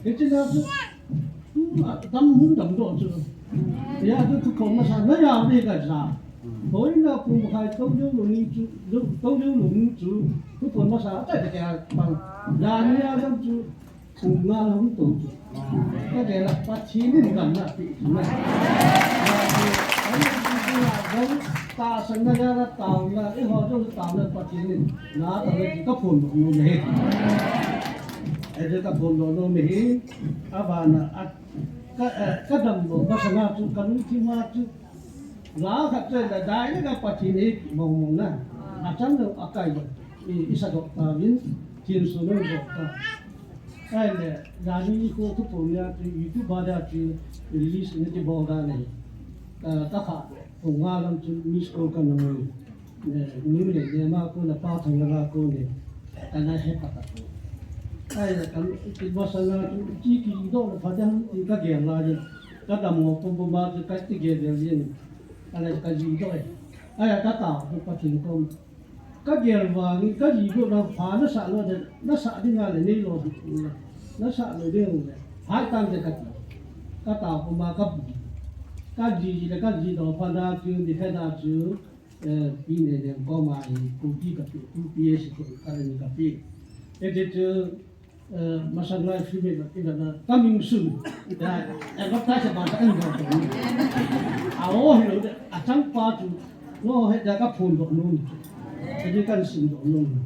ke chi na tu tam mun dam do chu ya tu ko ma sa na ya ni ka sa hoi na pu khai tông lưu lu ni chu tông lưu lu ni chu tu ko ma sa ta ke bang ya ni ya sam chu pu nga lu tu chu ka ke la Pathen ni ngam na pi na ta san na ya la ta na e ho chu ta na Pathen ni na ta le ka phun no me e de ka phun no me Avah na ka dam no ba sa na chu kan ti ma chu lá thật sự là đại nó Pathen ấy mong na chấm được ở cái isa dok ta vin thiên số nó dok ta cái này là như cô thu phụ nhà thì YouTube ba đã thì release những cái bộ ra này ta khá cùng nga làm cho miss cô cần nó như này mà cô là Pathen là cô này cái này hết tất cái là cái bộ sản là chỉ kỳ đó là phát triển thì các cái là cái đầm ngọc phong ba cái cái gìอะไรก็ยีด้วยไอ้ตาตาเป็นปฏิกรรมก็เกี่ยวกับก็ยีด้วยเราผ่านนักษาเราเนี่ยนักษาที่งานเนี่ยนี่เรานักษาเราเรื่องเนี่ยหายตามจะก็ตาผมมาก็ยีเลยก็ยีต่อพันดาจูดิแค่ดาจูปีเนี่ยก็มาคุยกับคุยเอสกับอะไรนี่กับปีเอเดจู masalah film itu adalah coming soon. Dan apa saja bahasa Inggris itu. Awal itu achompa tu, no hanya kat phone dok nun. Jadi kan sim dok nun.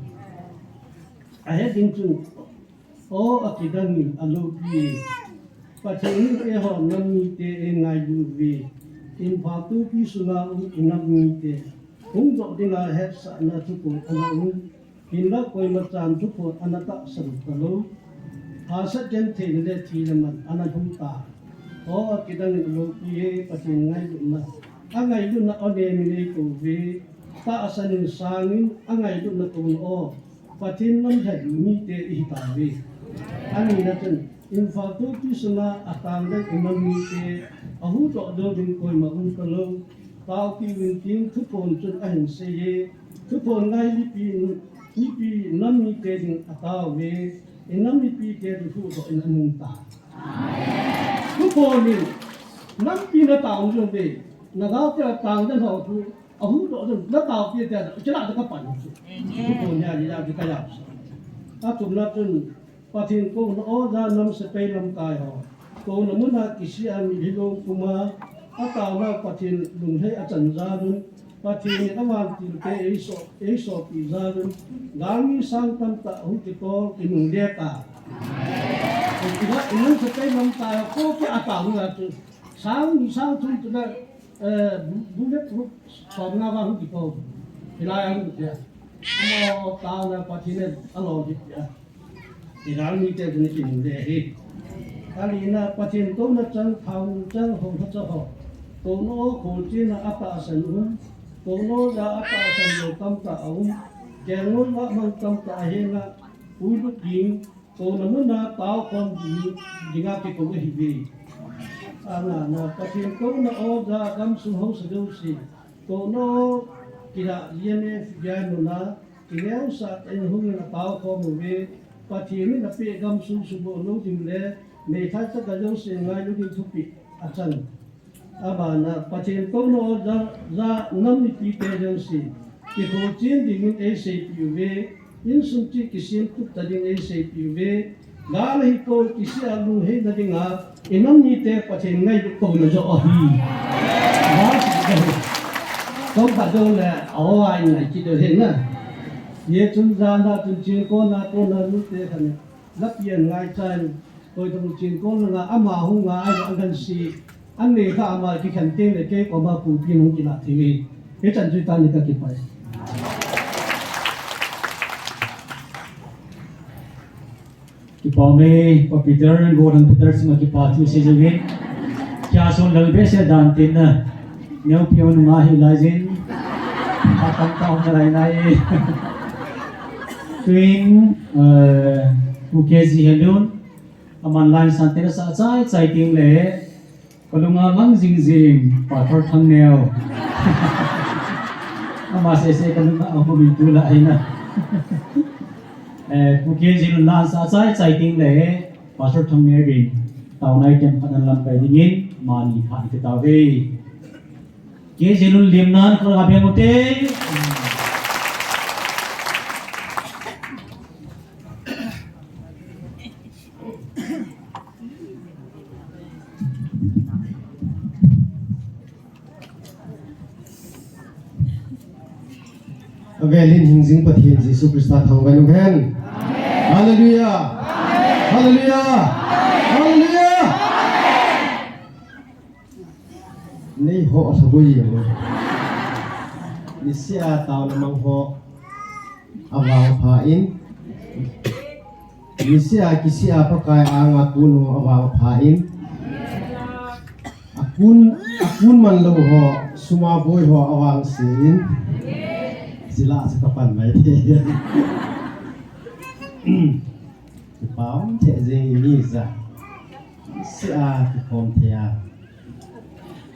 Ayat itu, oh kidng alogi. Pathen ni ho nami te engai duvi. Impatu pi suna nami te. Untuk dengan head sana cukup anamu. Kilah Kimanchah cukup anak tak seru kalau asal jentin le tileman anak achompa oh kidng lu pie Pathen ngai lu angai lu na ode mili ko ve ta asanin sangin angai lu na ko Pathen nam thai mi te I ta ve ani na chen infatu pi suna atang le imam te ahu to do din koi ma un kalau tao ki win tin thu pon chun an se ye thu pon ngai li pin nipi nam ni kidng atau ve nam nipi kidng fu to anamu ta tu ko ni nam pi na taung jong ve na ga ta taung den ho tu ahu to na taung pi ta chla ta ka pan tu ko nya ni ya ka ya ta tu na tun Pathen ko no o da nam se pe lam kai ho ko na mun ha kisi am hilong kuma atau na Pathen lung hei achan zarun Pathen awan tin ke eiso pi zarun gami sang tam ta hu ki to inung leta ina inung sa kai nam ta ko ki atau na tu sang tu na bulet ru som na ba hu ki to ilai hu ya amo ta na Pathen alo di ya gami te ni inung le he alina Pathen to na chang thang chang hong cha ho kono khulchin ata san kono da ata san yo tam ta kengun wa mang tam ta hena ulu king kono na tao kon dinga ke ko hi bi ana na Pathen kono o da gam su ho sa do si kono kila yene ya no na kineu sa en hung na tao ko mu be Pathen na pe gam su bo no dim le me tha ta ga jo se ngai lu ki thupi achan Avah na Pathen kono za nam ni pi te jang si ki ho chin ding asei pi ve in sun chi ki sim tu ta ding asei pi ve ga hi ko ki si alu he na ding a inam ni te Pathen ngai ko na jo hi ba ko ba do le o ai na ki do he na ye chun za na chun chin ko na lu te khan lap yen ngai chan koidoh chin ko na ama hu nga ai an si anh này cả mà cái khẩn tiền để cái có mà phụ pin không kilah thì cái trận chơi tan thì ta kịp phải cái bảo mê và Peter Gordon Peter xem cái bảo chú sẽ chơi game kia son saobehseh dan tin na nếu pion nga hi lai jin atang tao na lai nai twin Pu Helun aman line santen sa chai ting le kalunga lang jing pathor thangneo ama se kalunga amu tula eina Pu Helun lan sa chai ting le pathor thangneo bin taunai kem khanan lam pai dingin mani khan ke tawe ke Helun limnan ko abeng ote Avelin hingjing Pathen Jesu Christa thongban hen Hallelujah Hallelujah Hallelujah Nei ho sabui mo ni sia taw namang ho Avah phain ni sia kisia pakai anga kuno Avah phain akun man lo ho suma boy ho awang sin sila sa kapan mai the paom the jing ni za sia ki kom thea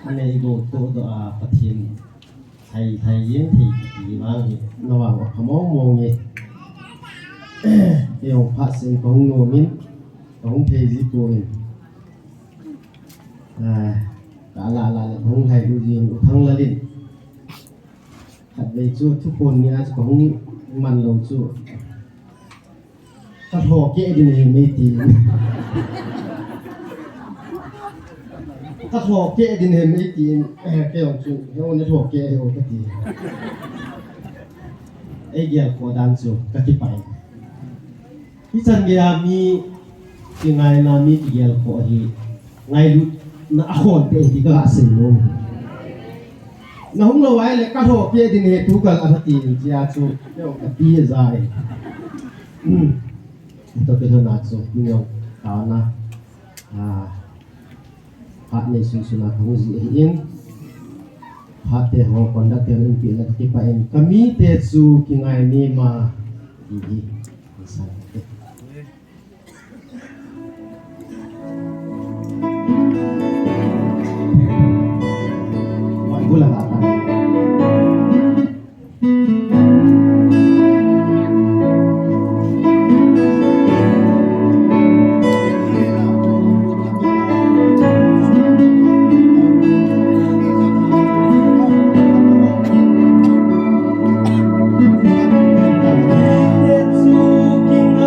ane go to do a Pathen thai yin thi ki wang hi nawang khamong mong ni eo pha sin kong no min kong the ji ko ni cả là không hayดูgì thăng là đi thật về chúทุกคนเนี่ยจะของมันเราchúถ้าพอแก่ดินเห็นไม่ตีถ้าพอแก่ดินเห็นไม่ตีแก่ของchúแล้วเนี่ยพอแก่เอาก็ตีไอ้เกี่ยวกับดันchúก็ที่ไปที่จันเกียมีที่ไงนามีเกี่ยวกับที่ไงรู้na achuom te ti ka asei no na hung lo wai le ka tho pie din he tu kal athati chia chu yo ka pi zai to pe na chu ni yo ta na ha ne sun suna thong ji in ha te ho konda te rin pi la ki pa en kami te chu ki ngai ni ma di sa bulan apa? King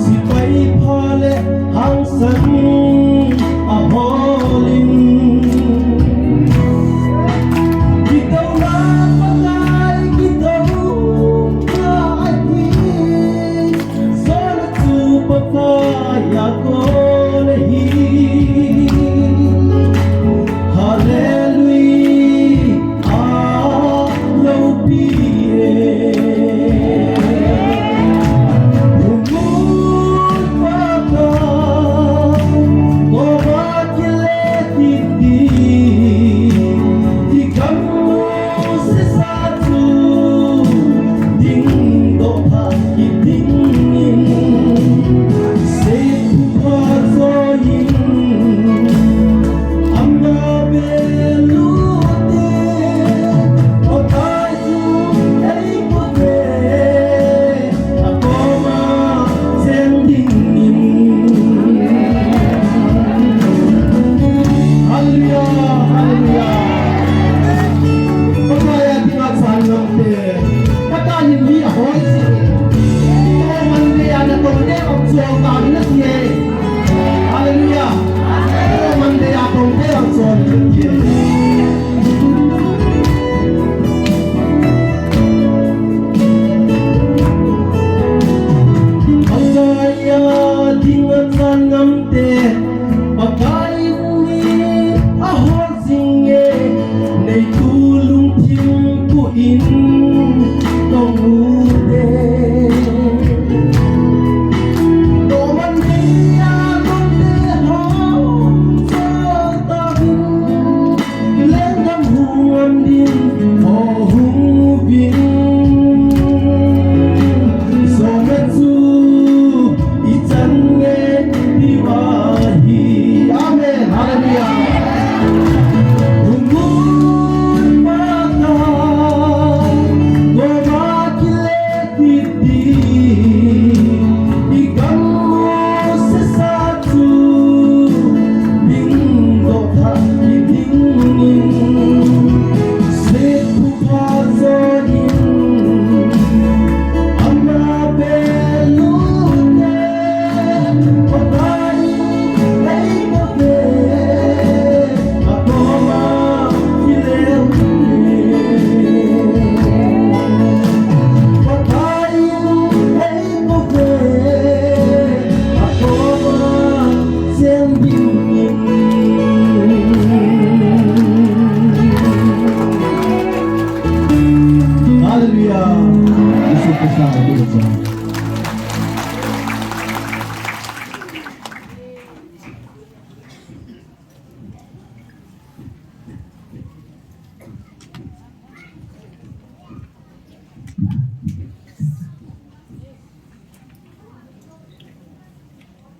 si pai phale hang san a holin kitau na pakai kitau na ai sona tu pakai ya ko lehi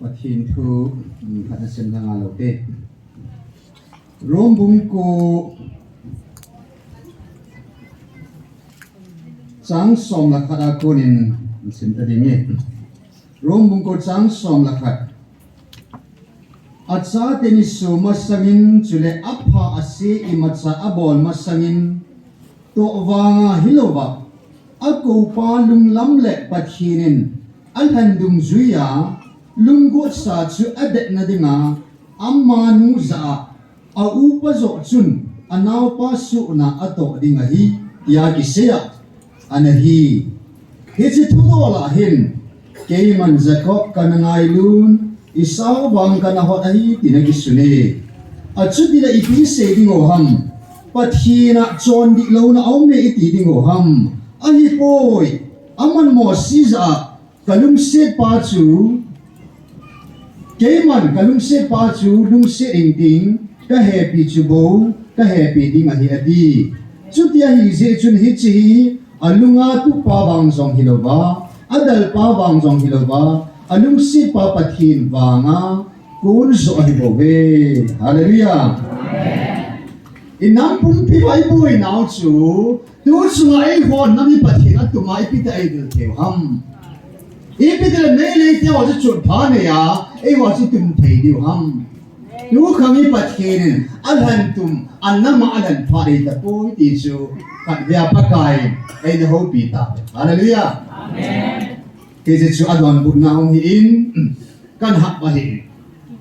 Pathen thu Pathen Vilnao Date rom bung ko chang som la khada konin sim ta dinge rom bung ko chang som la khat acha tenisu masangin chule apha ase imacha abol masangin to wanga hilowa ako pa lung lam le pathinin alhandum zuya lunggo sa chu adet na dinga amma nu za a upa zo chun anaw pa su na ato dinga hi ya kisya anahi hisi thudo la hin Kimanchah kanangai lun isaw bang kana hot ahi tinagi sune achu dila ipi se dingo ham pathina chon di lo na aume iti dingo ham ahi poi aman mo siza kalum se pa chu Keman kalung se pa chu lung se ing ding ka happy chu bo ka happy ding ahi adi chu tia hi je chun hi chi alunga tu pa bang jong hiloba adal pa bang jong hiloba alung se pa pathin wanga kun zo ahi bo ve hallelujah inam pum pi bai boi nau chu tu sunga ai hon nami pathin atuma ipita ai dil theu ham ipitele mele te wa chu pha ne ya ei wa chu tum thei diu ham tu khami pathin alhan tum annama alhan phari ta po ti chu kat via pakai eina ho pi ta hallelujah amen Kaya chu adwan put na hong hiin kan hak bahin.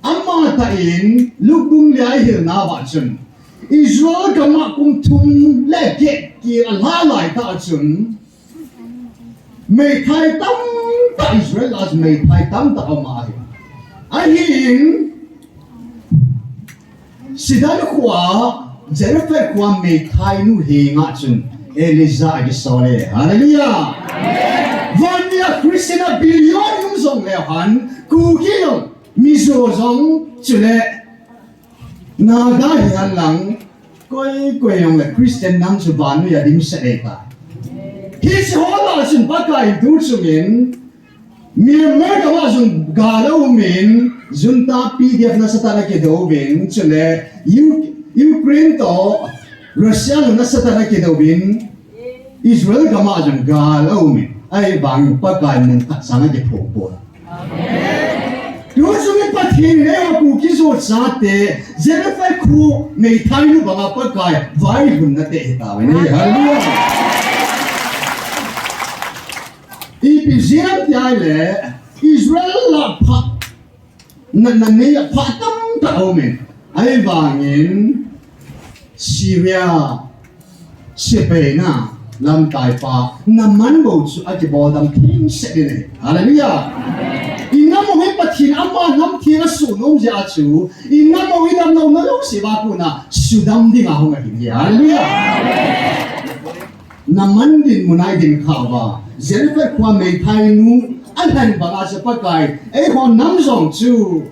Amma ta in lubung liai hil na ba chun. Israel kama kum thum le ke ki ala lai ta chun. Mei thai tam ta Israel as mei thai tam ta ama hi. Ahin sidan khwa Jennifer khwa mei thai nu he nga chun. Eliza agi sole. Hallelujah. Vania Christina billion yung zong lehan kukil miso zong chule naga hiyan lang koy yung le Christian nang suban ya dim sa eta. His hola sin bakay dutsungin Myanmar kawa zong galaw min junta PDF na sa kilah bin chule Ukraine to Russia na sa kilah bin Israel kama zong galaw min ay bang pagkain at sana di po. Doon sumi Pathen ako kiso sa te Jennifer ko may tayo mga pagkain vai hun na te tawin ni hallelujah. Ipisiran tiyale Israel la pa na niya patang tao min ay bangin Syria Spain lam tai pa naman mo su ati bodam king sedine hallelujah inna mo he Pathen amma nam thira su nom ja chu inna mo wi nam no no si ba ku na sudam ding a hong a hi hallelujah naman din munai din khawa Jennifer kwa mei thai nu an ba sa pakai e ho nam zong chu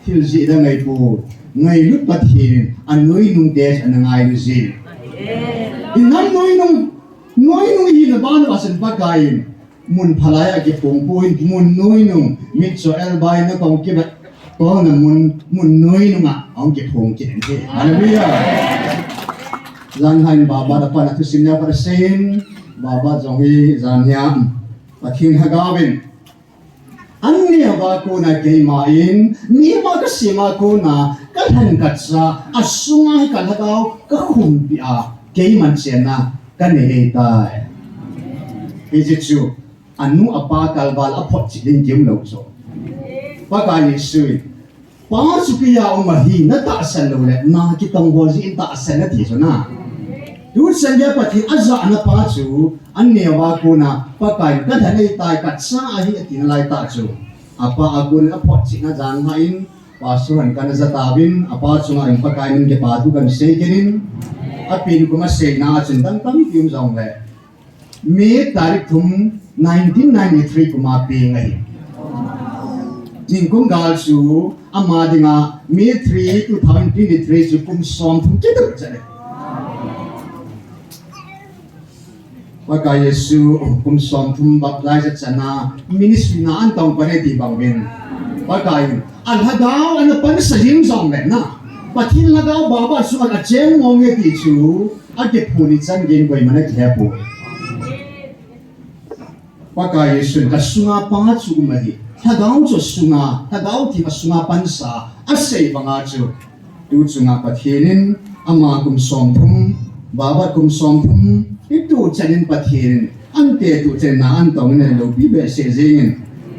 thil ji da ngai pu ngai lut Pathen anoi nung des anangai lu ji inam noi nung hin ban wasan pagkain mun phalaya ke pongpuin mun noi nung mitso elbai na kong ke ko na mun noi nung ang ke pong ke hallelujah zan hain baba da pa na thuseinna par sen baba jongi zan ya Pathen hagawin anni ba ko na ke main mi ma ka sima ko na kalhan katsa asunga ka lhagao ka khumpi a Kimanchah na kanehita ijichu anu apa kalbal apot chiding kim lo so pakani sui pa sukiya umahi na ta san lo le na kitang bozi ta san na ti so na du sanya Pathen azza na pa chu annewa ko na pakai ka dhanei tai kat sa ahi atin lai ta chu apa agun apot china jan hain pasuran kan zatawin apa chunga ing pakainin ke patu kan sekenin apin kuma sei na chun tam kim jong le me tarik thum 1993 kuma pe ngai jingkung gal chu ama dinga me 3 2023 chu kum som thum ke tu chale pakai yesu kum som thum baklai cha chana ministry na an tong pare di bangben pakai lhagao an pan sajim jong le na Pathen lhagao baba su an acheng mong ye ti chu ake phuni chan gen goi mana khlepu pakai yesu ka sunga pa chu mahi lhagao chu sunga lhagao ti sunga pansa asei banga chu tu chunga Pathenin ama kum som thum baba kum som thum itu chanin Pathen ante tu chen na an tong ne lo bi be se jengin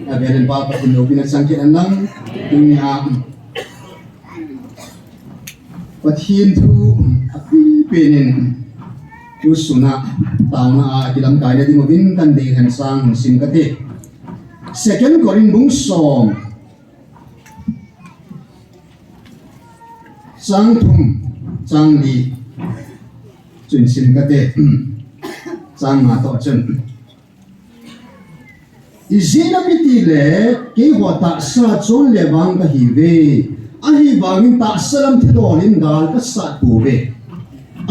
abelen pa Pathen lo bi na changke an lang dunia Pathen thu api penin tu suna tauna kilam kai di mobin kan de han sang sim kate second korin bung som sang thum sang li chun sim kate sang ma to chen izina mitile ke wata sa chon le bang ka hi ve ahi bangin ta salam thidolin gal ka sa tu ve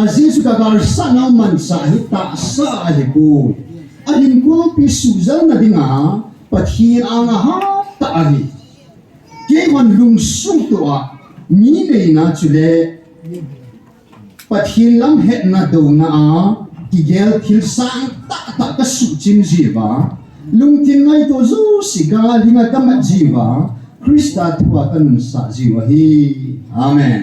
azizu ka gal sa na man sa hi ta sa hi ku ahin ko pi suzal na dinga Pathen anga ha ta ahi ke wan lung sung to a mi nei na chule Pathen lam het na do na a ki gel thil sang ta ta ka su chim jiwa lung tin ngai to zu siga linga ka ma jiwa Krista tua kan sa jiwa hi amen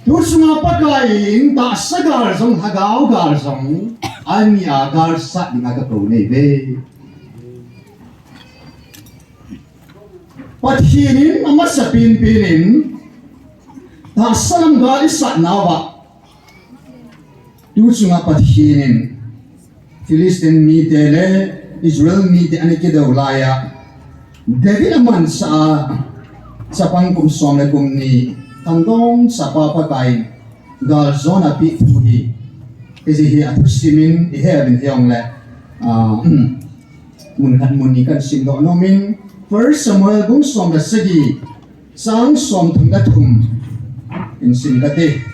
tu sunga pakain ta sagar jong hagao gar jong ania gar sa dinga ka ko nei ve Pathinin amasapin pinin ta salam ga isat nawa tu chunga pathinin Philistine mi tele Israel mi te anikidaw laya David aman sa pangkum som le kum ni tandong sa papakain gal zona pi tuhi kasi hi atusimin ihebin hiyong le mun ni kan sindo nomin 1 Samuel bung som da sagi sang som thum da thum in sin kate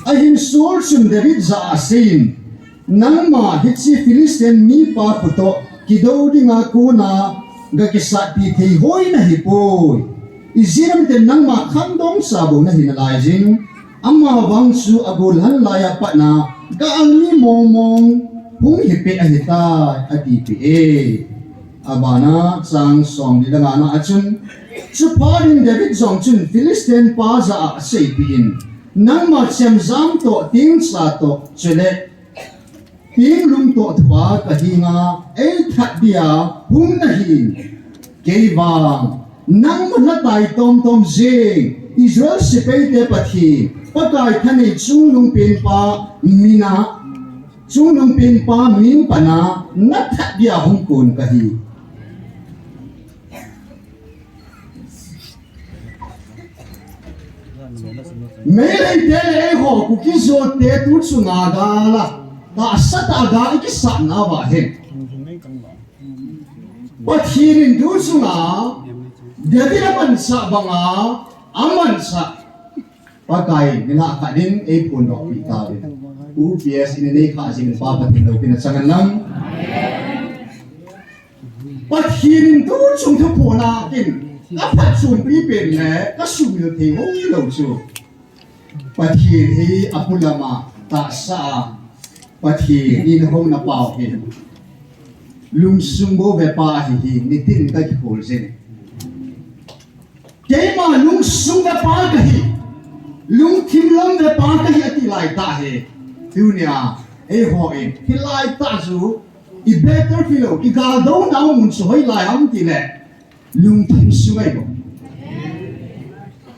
ahin sur sum David za asin nang ma hitsi Philistine mi pa puto kidoh dinga kuna ga kisat pi thei hoi na hipoi izinam ten nang ma khandong sabo na hinalai jing amma wangsu agul han laya pa na ga angli mong hung hipe ahita atipi abana sang som di dangana achun chuparin David zong chun Philistine pa za asei pin nang ma chem zam to ting sa to chele ting lung to thwa kahinga that dia hung na hin keiwang nang manatai tom jing Israel sipeite pathi pakai thani chunglung pin pa mina chunglung pin pa min pana na that dia hung kun kahi Melay tele ho kukizo te tu chunga gala ta sata ga ikisa na ba he Pathirin tu chunga David aman sa banga aman sa pakai Nilhah kadin pundok pita UPS ini kha sing pa Pathen lo pinatsangan lang Pathirin tu chung thu pona kin apat sun pi pen le ka sumil the ho lo chu Pathen hi apulama ta sa Pathen in ho na pau hin lung sumbo ve pa hi ni tin ka khol se keima lung sum ve pa ka hi lung thimlam ve pa ka hi ati lai ta he dunia ho in hi lai ta zu I better filo I ga do na mun so hoi lai ham ti le lung thim suai bo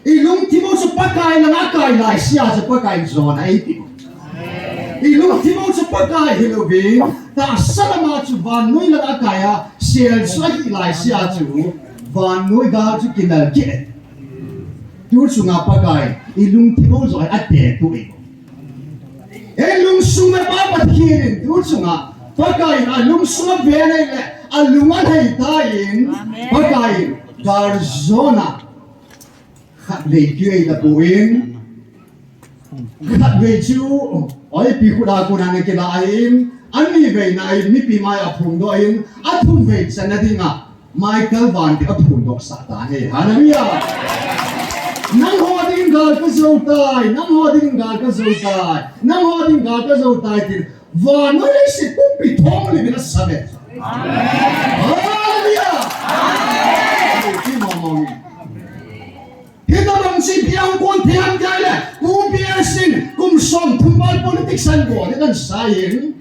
I lung thimo so pakai na kai lai sia so pakai zona ti I lung thimo so pakai hilo be ta salama chu van noi la kaya sel sai lai sia chu van noi ga chu kinal ke tu chu nga pakai I lung thimo so ate tu I lung sume pa pathirin tu chu nga pakai alung sume bene le alungan hai tain pakai gar zona khat le kyei da buin khat ve chu oi pi khuda kuna ne ke la in ani ve na in mi pi mai aphung do in athum ve sanadinga Michael van de aphung do sa ta he hanamia nang ho ding gal ka zo tai nang ho ding gal ka zo tai nang ho ding gal ka zo tai tin va no le se pi thong le na sabe hallelujah amen Hita bang si piang kon piang kaya kum piasin kum som tumbal politik san go ni kan sayin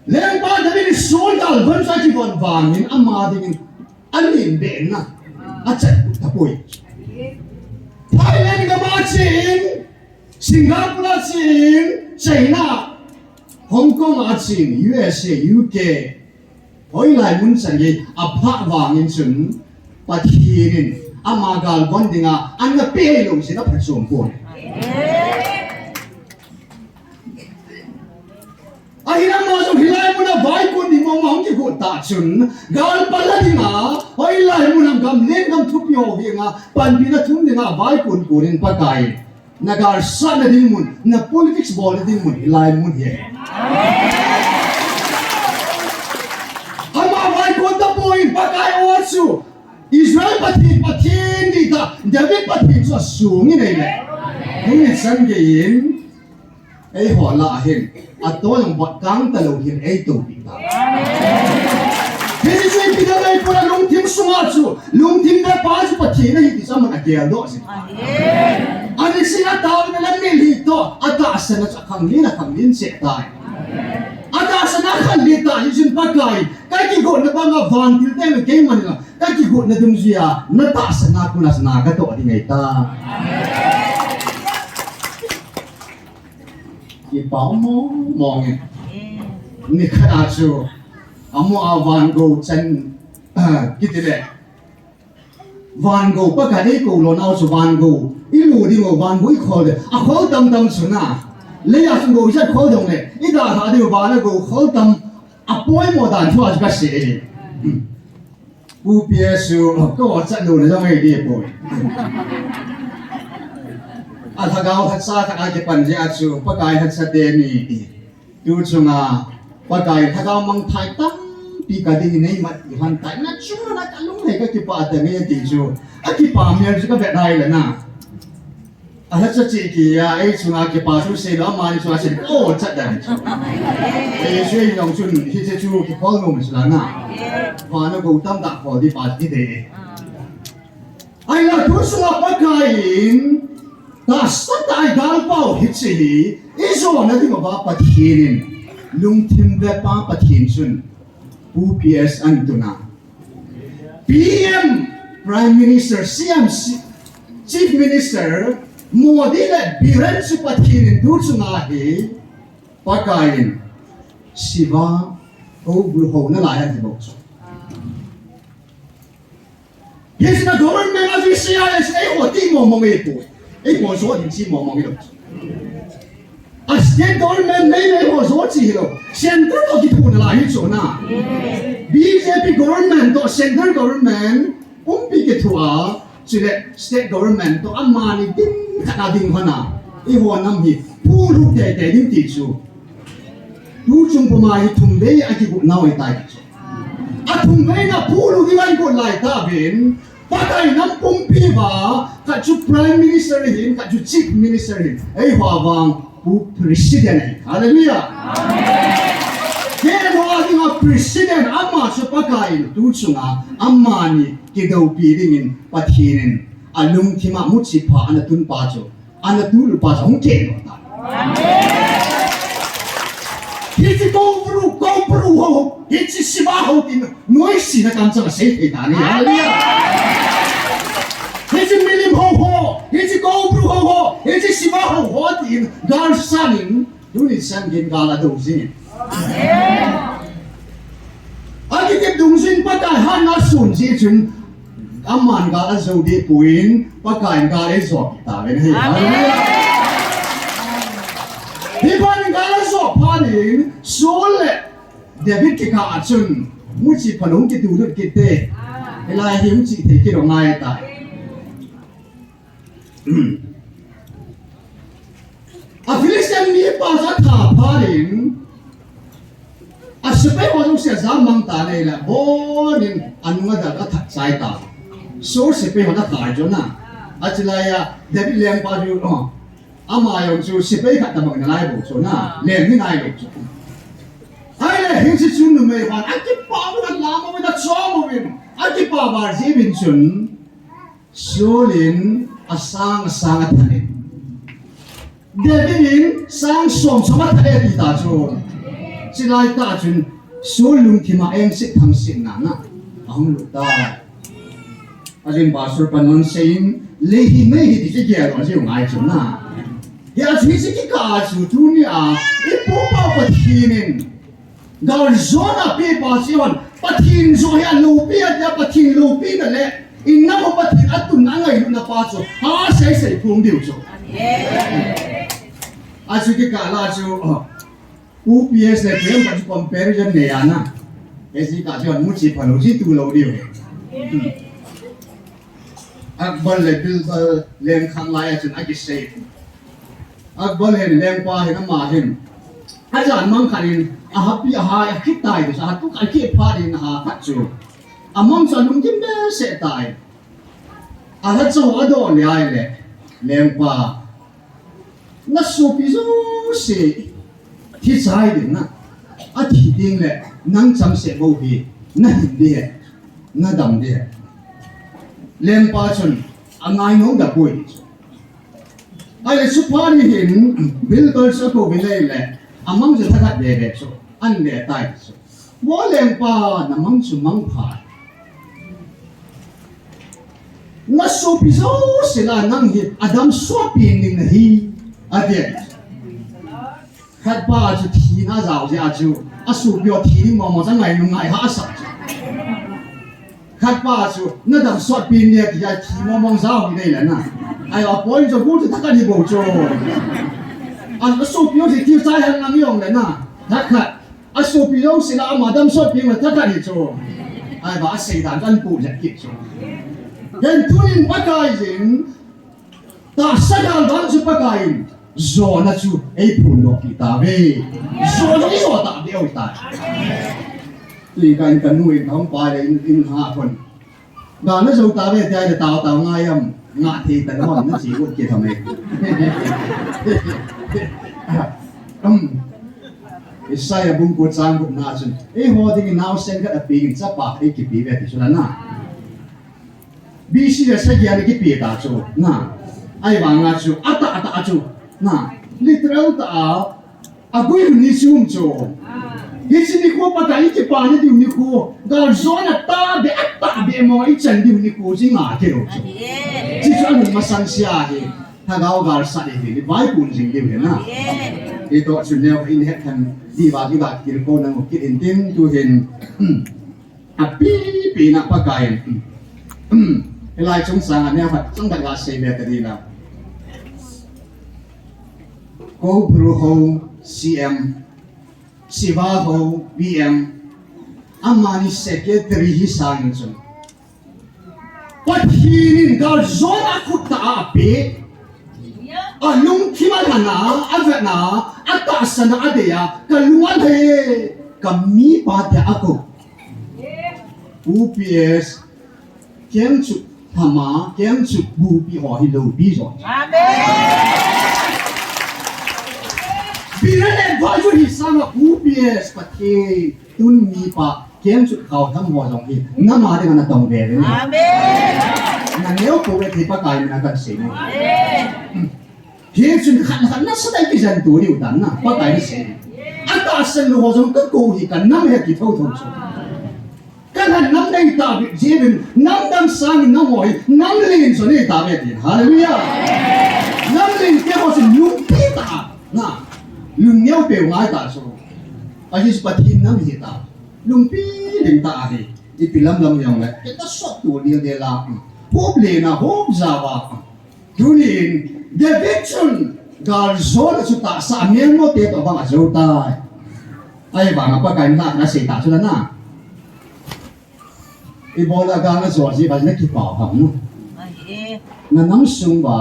leng pa dabi ni soldal ban sa chi kon bangin amma ding anin ben na achat tapoy Thailand ga ma chin Singapore chin China Hong Kong chin USA UK hoi lai mun san ye apha wangin chun Pathirin amagal bondinga anga pelong sina phasom pon ahira mo so hilai mo na vai ko ni mo ma ki ko ta chun gal paladinga hoi lai mo na gam len gam thupyo hinga panbina thum dinga vai ko korin pakai nagar san din mun na politics bol din mun hilai mun he ama vai ko ta point pakai osu Israel Pathen di ta David Pathen so sung ni le ni san ge yin ho la hin ato yung bot kang talo hin to bi ta Hei sai pi da lai pura lung tim sunga chu lung tim da pa chu Pathen na hi ti sa man akel do si ani sina taw na lang ni to ata sana sa kang ni na kang lin se tai ata sana khan li ta yun pakai cái gì gọi là bao ngọc vàng tiêu tên là cái mà là cái gì gọi là đúng gì à nó ta sana kuna sana cái tội thì người ta cái bảo mong nghe ni khai ác chú amo avan go chân cái gì đấy van go bất cả đấy go lo nào chú van go ilu đi ngồi van go ít khó đấy à khó tâm tâm xuân à lấy à xuân go rất khó đồng này ít là thà đi van go khó tâm à bôi một đàn thua cái gì Pu bia su có một trận đồ là do ngày đi bôi à lhagao thật xa thật ai cái phần gì à chú Pakainin Athusei tu chunga Pakainin lhagao mang thái tâm pi kidng này mà hoàn tại nó chú nó cả lúc này cái Pathen này thì chú cái miếng chú cái vẹn này là na à hết chỉ kia ấy chunga cái chú xây đó mà chú xây ô chất đấy ấy xây dùng chú thì sẽ chú cái khó弄là na và nó cũng tâm đặc của đi Pathen đấy ai là tu chunga Pakainin ta sát ai gal bao hết gì ấy số nó thì mà Pathen lung tim về Pathen chun UPS Antuna PM Prime Minister CM Chief Minister Modi le biren su Pathen dur chunga hi Pakainin siva o ho na lai han bok yes na government official ai ho ti mo mo me po ai mo so din chi mo mo me a state government nei ho so chi lo center to ki thun la hi so na BJP government to central government pi ke thua chile state government to amani din kana ding hana I ho nam hi pu lu te din ti chu tu chung pa mai thum be a ki bu naw ai tai chu a thum be na pu lu di ai ko lai ta ben Patay nam pum pi ba ka chu prime minister hin ka chu chief minister hin ai ho wang pu president hallelujah amen Kaya mo president ama sa Pakainin tu chunga amani kidaw piringin Pathenin alung tima mutsi pa anatun pacho anatul pa sa hungkeno ta Hiti go bru ho hiti siba ho tin noisi na kansa na safe ta ni hallelujah hiti milim ho hiti go bru ho hiti siba ho tin gar sanin dunit san gin gala dozin Agi kip dungsin Pakainin han na sun si chun aman ka azo di puin Pakainin ka ay so kita ben hey Hipan ka azo panin sole David kika achun muchi panong kitudut kite ilai him chi te kiro ngai ta A Philistine ni pa sa tha panin asei ho jong se zamang ta nei la bonin anunga da ka thak sai ta so asei ho da ta jo na achilaya David leng pa ju ama yong chu asei khat ta bang na lai bo so na leng ni nai lo chu ai le hin si chun nu mei hwan aki pa wa la mo da cho mo win aki pa ba ji bin chun solin asang athanin David sang som sama thai ti ta chu Silai ta chun sulung thima eng sit thang sin na na ang lu ta alin basur panon sein lehi me hi ti ke ro ji ngai chu na ya chi si ki ka chu tu ni a e po pa Pathenin gar zona pe pa si wan Pathen zo ya lu pi ya Pathen lu pi na le in na mo Pathen atun na ngai lu na pa chu ha sei phung diu chu a chu ki ka la chu UPS le kaya ka comparison ne ya na esi ka jo muchi phalo ji tu lo dio akbar le bil leng khang lai achun a ki sei akbar le leng pa he na ma hin ajan mang khanin a happy a ha a khit tai sa tu ka ki pha din ha khat chu among sa lung kim be se tai a ha chu ado le ai le leng pa na su pi zo se Thi chai din na a thi ding le nang cham se bo hi na hin de na dam de lem pa chun angai ngong da pui ai le su pa ni hin bil kal sa ko bilai le amang je thagat de so an de tai so bố lên pa nằm măng chum măng phải nó số pi số sẽ là năng hi Adam số pin ninh hi adiet khát pa chú thi na giàu gì chú số biểu thi mà chẳng ngày nung ngày hạ sạch khát pa chú nó đam số pin này thì thi mà giàu như này là na ai ở point cho bố thì tất cả đi bộ cho số biểu thì tiêu sai hàng năm用的那他看số biểu sẽ là mà đam số pin mà tất cả đi cho ai bảo asei đàn dân bù giật kịp cho hiện tunin pakainin ta sadal ban chu pakain zo na chu ei phun no ki ta ve zo no zo ta de oi ta tui kan kan nuin thong pa le in ha kon da na zo ta ve tai de tao tao ngai am nga thi ta no na chi ko ke thame isai abung ko chang ko na chun ei ho ding now sen ka api cha pa ei ki pi ve ti chula na BC là sai kia cái bìa ta chú, na, ai bảo ngã chú, ata chú, na, literal ta, quay hình như chú chú, cái gì đi qua bắt cái bàn này đi qua, cái zona ta bị ata bị mọi chân đi qua chỉ ngã cái rồi chú, chỉ cho anh mà sang xia thì, lhagao gar sa đi, vài cuốn gì đi na, cái đó chú nêu in hết thành đi vào cái bạc kia cô năng cái in tin tu hình, pi na pakain. Lai chúng sang anh em phải chúng ta là xây về cái gì nào cô bro ho CM Siva ho BM amani secretary hi sang chun Pathen gal zona khutta pe alung Kimanchah Avah atasana adeya kalungan he kami pati ako UPS kian chu thama kian chu bu bi ho hi lo bi rồi bi le va ju hi sang UPS Pathen tun mi pa kian chu khao tham ho jong hi na ma de na tong ve le na neo ko ve thi pa kai na kan se ni kian chu khan na sa dai ki jan tu ni utan na pa kai ni se ata sen lo ho jong ka ko hi kan nam he ki thau thau chu kan han nam dai ta bi jebin nam dam sang nam hoi nam lin so ni ta be ti hallelujah nam lin ke ho sin lung pi ta na lung neo pe ngai ta so a hi Pathen nam hi ta lung pi ling ta hi i pilam lam yong le ke ta so tu ni de la pop le na hom za wa tunin the victim gal zon su ta sa mel mo te to ba zo ta ai ba na pa kai na se ta su na ibola gana zoji ba na ki pa ham no na nam sung ba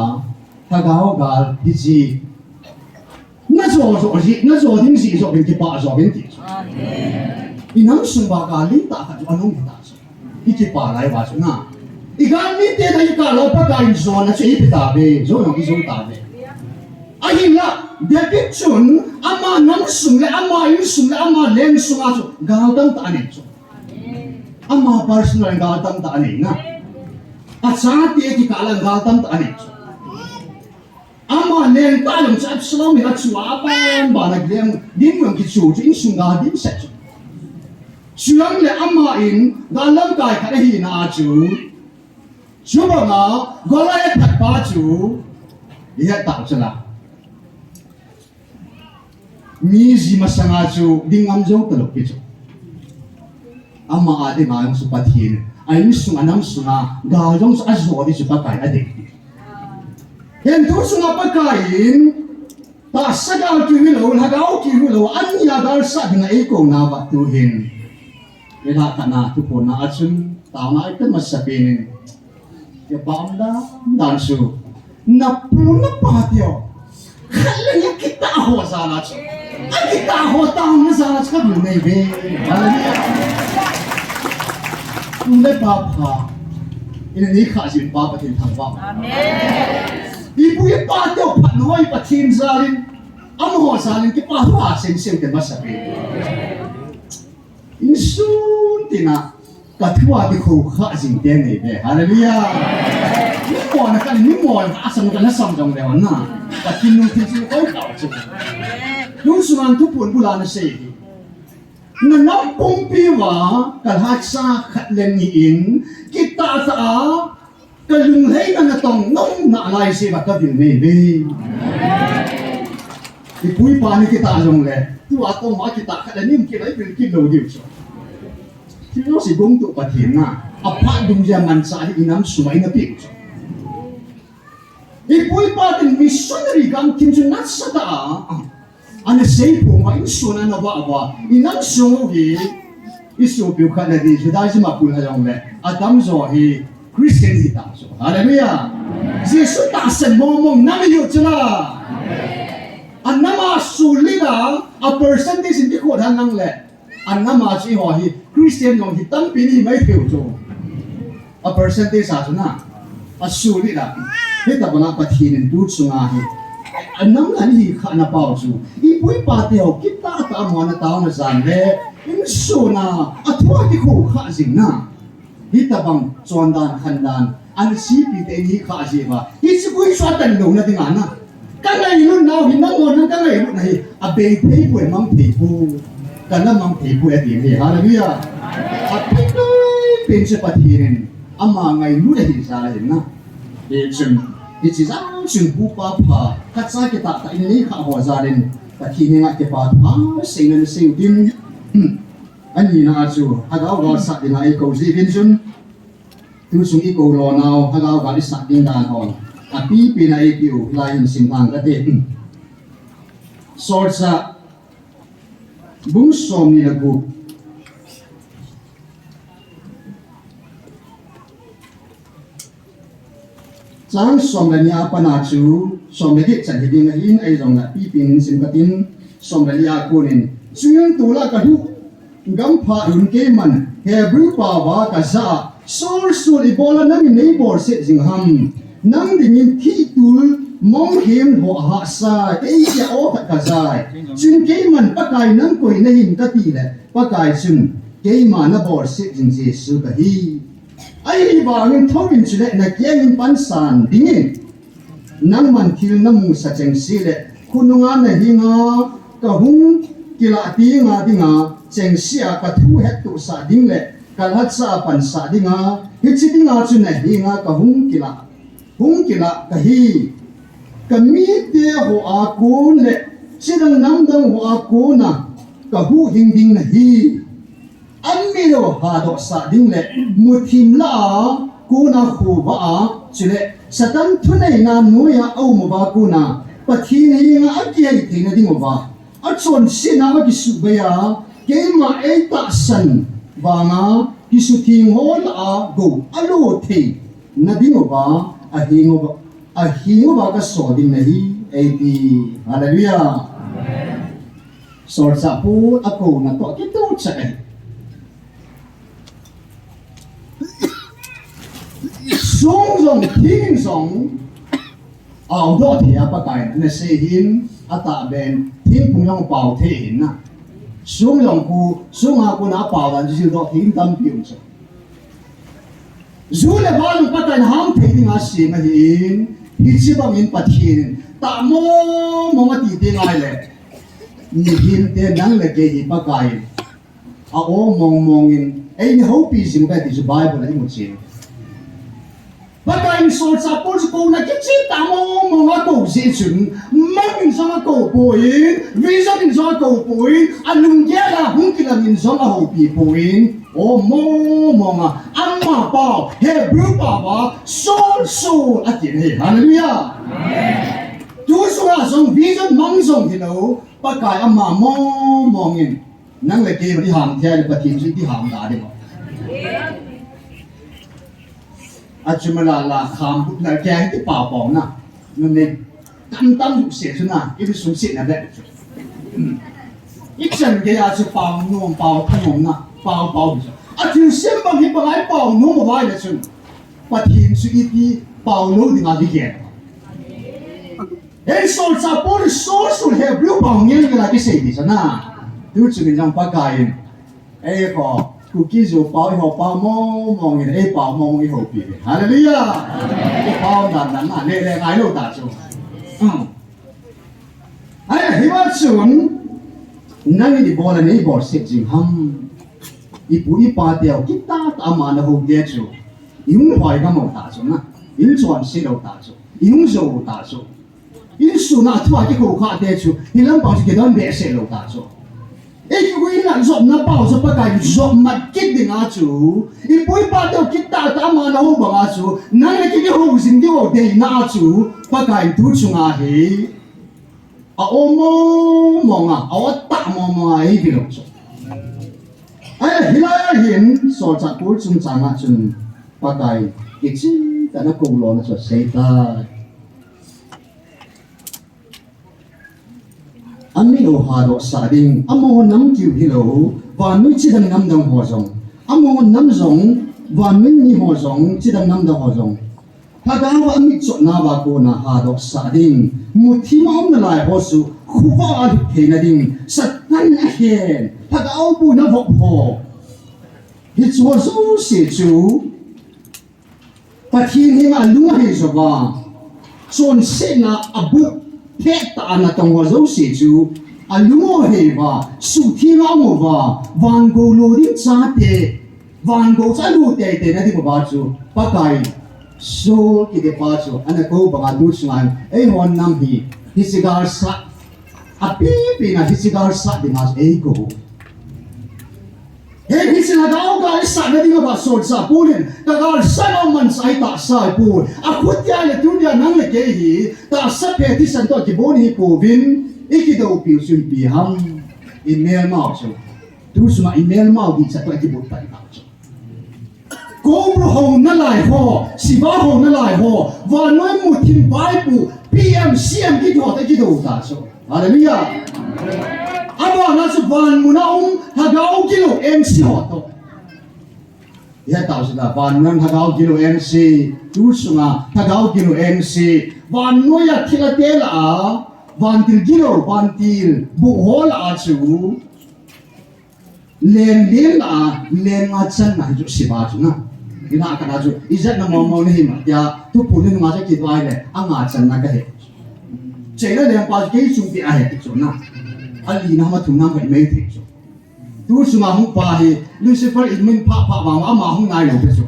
lhagao gal ji na zoji na zo ding ji zo bin ki pa zo bin ki i nam sung ba ga li ta ka anong ta so i ki pa lai ba so na i ga ni te na i ka lo pa ga in zo na che i ta be zo no ki zo ta be ai la de ki chun ama nam sung le ama in sung le ama len sung a so gal dam ta ni so ama personal gal tam ta ani na achati ki kalang gal tam ta ani ama len ta lum chat slow mi achua ba na glem din ngam ki chu in sunga din sa chu chuang le ama in galam kai kha hi na chu chuba ma gola e phat pa chu ya ta chala mi ji masanga chu dingam jong talok ki chu ama ade ma su Pathen ai sunga nam sunga ga jong sa zo di su pa kai ade hen tu sunga pa kain ta sagal ki lo lhagao ki lo anya gar sa na e ko na ba tu hin ela kana tu po na achun ta na ite masapin ya bam da dan su na pu na pa dio khala ya kita ho sa na chu kita ho ta na sa na ka bu nei be Nung ba pa ina ni kha sin pa Pathen thang wa amen ibu ye pa to phanoi Pathen zalin amho zalin ki pa ha sen sen ke masabe insun tina ka thua ti kho kha jing te nei be hallelujah ni mo na kan ni mo asam kan sam jong le na Pathen nu ti chu ko ka chu nu sunan tu pun bulana sei na nampung piwa kalhatsa khatlen kita ta kalunglay na natong nong naalay si baka Vilnao Ipui pa ni kita jong le tu atong ma kita khatlen kilay kilah diu Kilo si gong tu Pathen na apa dung zaman sa inam sumay na pik Ipui pa din missionary kam kinjunat sa ta asei po ma insuna na ba inang sungi isu piu kana di sudah si mapul hajong le atam zo hi Christian kita so haleluya Jesus ta sen momong namiyo chula anama sulida a percentage in ko hanang le anama chi ho hi Christian yong hitam pini mai theu so a percentage sa na a sulida hita bana Pathen tu chunga hi anam ani khana pau chu ipui pateo kita ta mo na taw na zan le in suna athwa ti ko kha jing na hita bang chondan khandan an si pi te ni kha ji ba hi chi pui swa tan lo na tinga na ka ngai lu na hin na mo na ka ngai lu na hi a be thei pu mang thei pu ka na mang thei pu e ti ni haleluya a pen se Pathen ama ngai lu de hi sa hin na e chun It is actually bupa pa katsa kita ta ini kha ho zarin Pathen nga ke pa pa sing din ani na chu hagao ga sa din ai ko ji bin jun tu sung I ko lo naw hagao ga sa din dan hon api pi na I piu lain sim tang ka te sorsa bung som ni lagu Sang som la nia pa na chu som le dik chan hiding in ai rong na pi pin sim katin som la lia kunin chuyang tu la ka du gam pha in ke man hebrew pa wa ka sa sol sul I bola na mi neighbor se jing ham nang ding in thi tul mong him ho ha sa e ya o ka zai chin ke man pa kai nang koi na hin ka ti le pa kai chun ke ma na bor se jing je su ka hi ai ba ngin thawin chule na kyang pan san dingin nang man thil na mu sa cheng si le khununga na hinga ka hung kilah ti nga dinga cheng sia ka thu het tu sa ding le kalhat sa pan sa dinga hi chi dinga chu na hinga ka hung kilah ka hi ka mi te ho a kun le chidang nam dang ho a kuna ka hu hing ding na hi Amilo hado sa ding le mutim la kuna khu ba chile satan thunai na nuya au mo ba kuna Pathen hi nga akia I na ding ba achon sina ma kisu ba ya ke ma e ta san ba nga kisu thing hol a go alo the na ding ba a hingo ba ka so ding na hi e ti hallelujah sorsa pu ako na to kito cha Song dong ting song ao do thì apa kai na se hin ata ben ting pung long pao the hin na sung long ku sung ha ku na pao dan ji do ting tam piu so zu le ba lu patai ham the ding a si ma hin hi chi bang in Pathen ta mo ma ti te ngai le ni hin te nang le ke hi pa kai a o mong in ai ni ho pi sim ba ti Bible ai mo chi Pakain sol sa pol ko na kitsi tamo mga ko si chun mangin sa ko poin visa din sa ko poin anong yela hung kilamin sa ho pi poin o mo mga amma pa hebrew pa ba sol atin he hallelujah amen tu so song visa mang song hino pakai amma mo mongin nang le ke ri ham thia le Pathen ji ti ham da de achompa la kham na kaya ti pa pa na ne tam se na I su se na de I chan ge ya chu pa no pa thong na pa a tu sem bang hi pa ai pa no mo vai le chu Pathen su I ti pa no ding a di ge en sol sa por sol su he blue pa ngel ge la ki se di sa na tu chu ni jang pa kai e ko cookies yo pao ho pao mo mong in e pao mong I ho pi hallelujah pao dan na ne le ngai lo ta chu ai hi wa chun nang di bola nei bor sek jing ham ipu ipa teo kita ta ma na ho de chu yung hoi ga mo ta chu na yung chuan si lo ta chu yung zo ta chu yung su na thua ki ko kha de chu hilam pa ki don be se lo ta chu e ki ko ina zo na pa zo pa ka zo mat kidng a chu ipu ipa teo kita ta ma na ho ba chu nang ki ho sing di ho de na chu pa ka tu chunga he aomo monga awata monga ai bilo chu ai hilaya hin so cha pul chung changa chun pakai ichi ta na ko lo na so sei ta ami o ha do sa ding amo nam kiu hilo van mi chi dang nam dang ho jong amo nam jong van mi ni ho jong chi dang nam dang ho jong lhagao ami chot na ba ko na ha do sa ding muthi ma om na lai ho su khuwa du the na ding satan a hen lhagao bu na vok ho hi chu zo se chu Pathen hi ma lu hi so ba son se na abu the ta na tong ho zo se chu alu he ba su thi ma mo ba van go lo ding cha te van go cha lu te te na di ba chu pa kai so ki de pa chu anako ba du chuan ei hon nam hi hisigar sa api pi na hisigar sa de mas ei ko he hisina gao ga sa na di ba so sa pulin ta ga sa no man sai ta sa pu a khutia le tu dia nang le ke hi ta sa pe ti san to ki bon hi pu vin ikido pi su pi ham email ma chu tu suma email ma di sa to ki bot ta chu Gom hong na lai ho, siva hong na lai ho, và nói một thiên bài bù, PM CM cái đó cái đồ ta số, hallelujah. Avah na số van muna lhagao kilo MC ho to. Ya tao sẽ là van muna lhagao kilo MC, tu sunga lhagao kilo MC, van nói ya thila te la, van til kilo van til bu ho la chu, len la len nga chan na ju siva chu na. Ina kana ju izat na mo ni ma ya tu pulin nga ja ki dwai le anga chan na ka he chela le pa ke chung pi a he ti chu na ali na ma thung na mai mai ti chu tu su ma hu pa he Lucifer in min pa pa ma ma hu ngai lo pe chu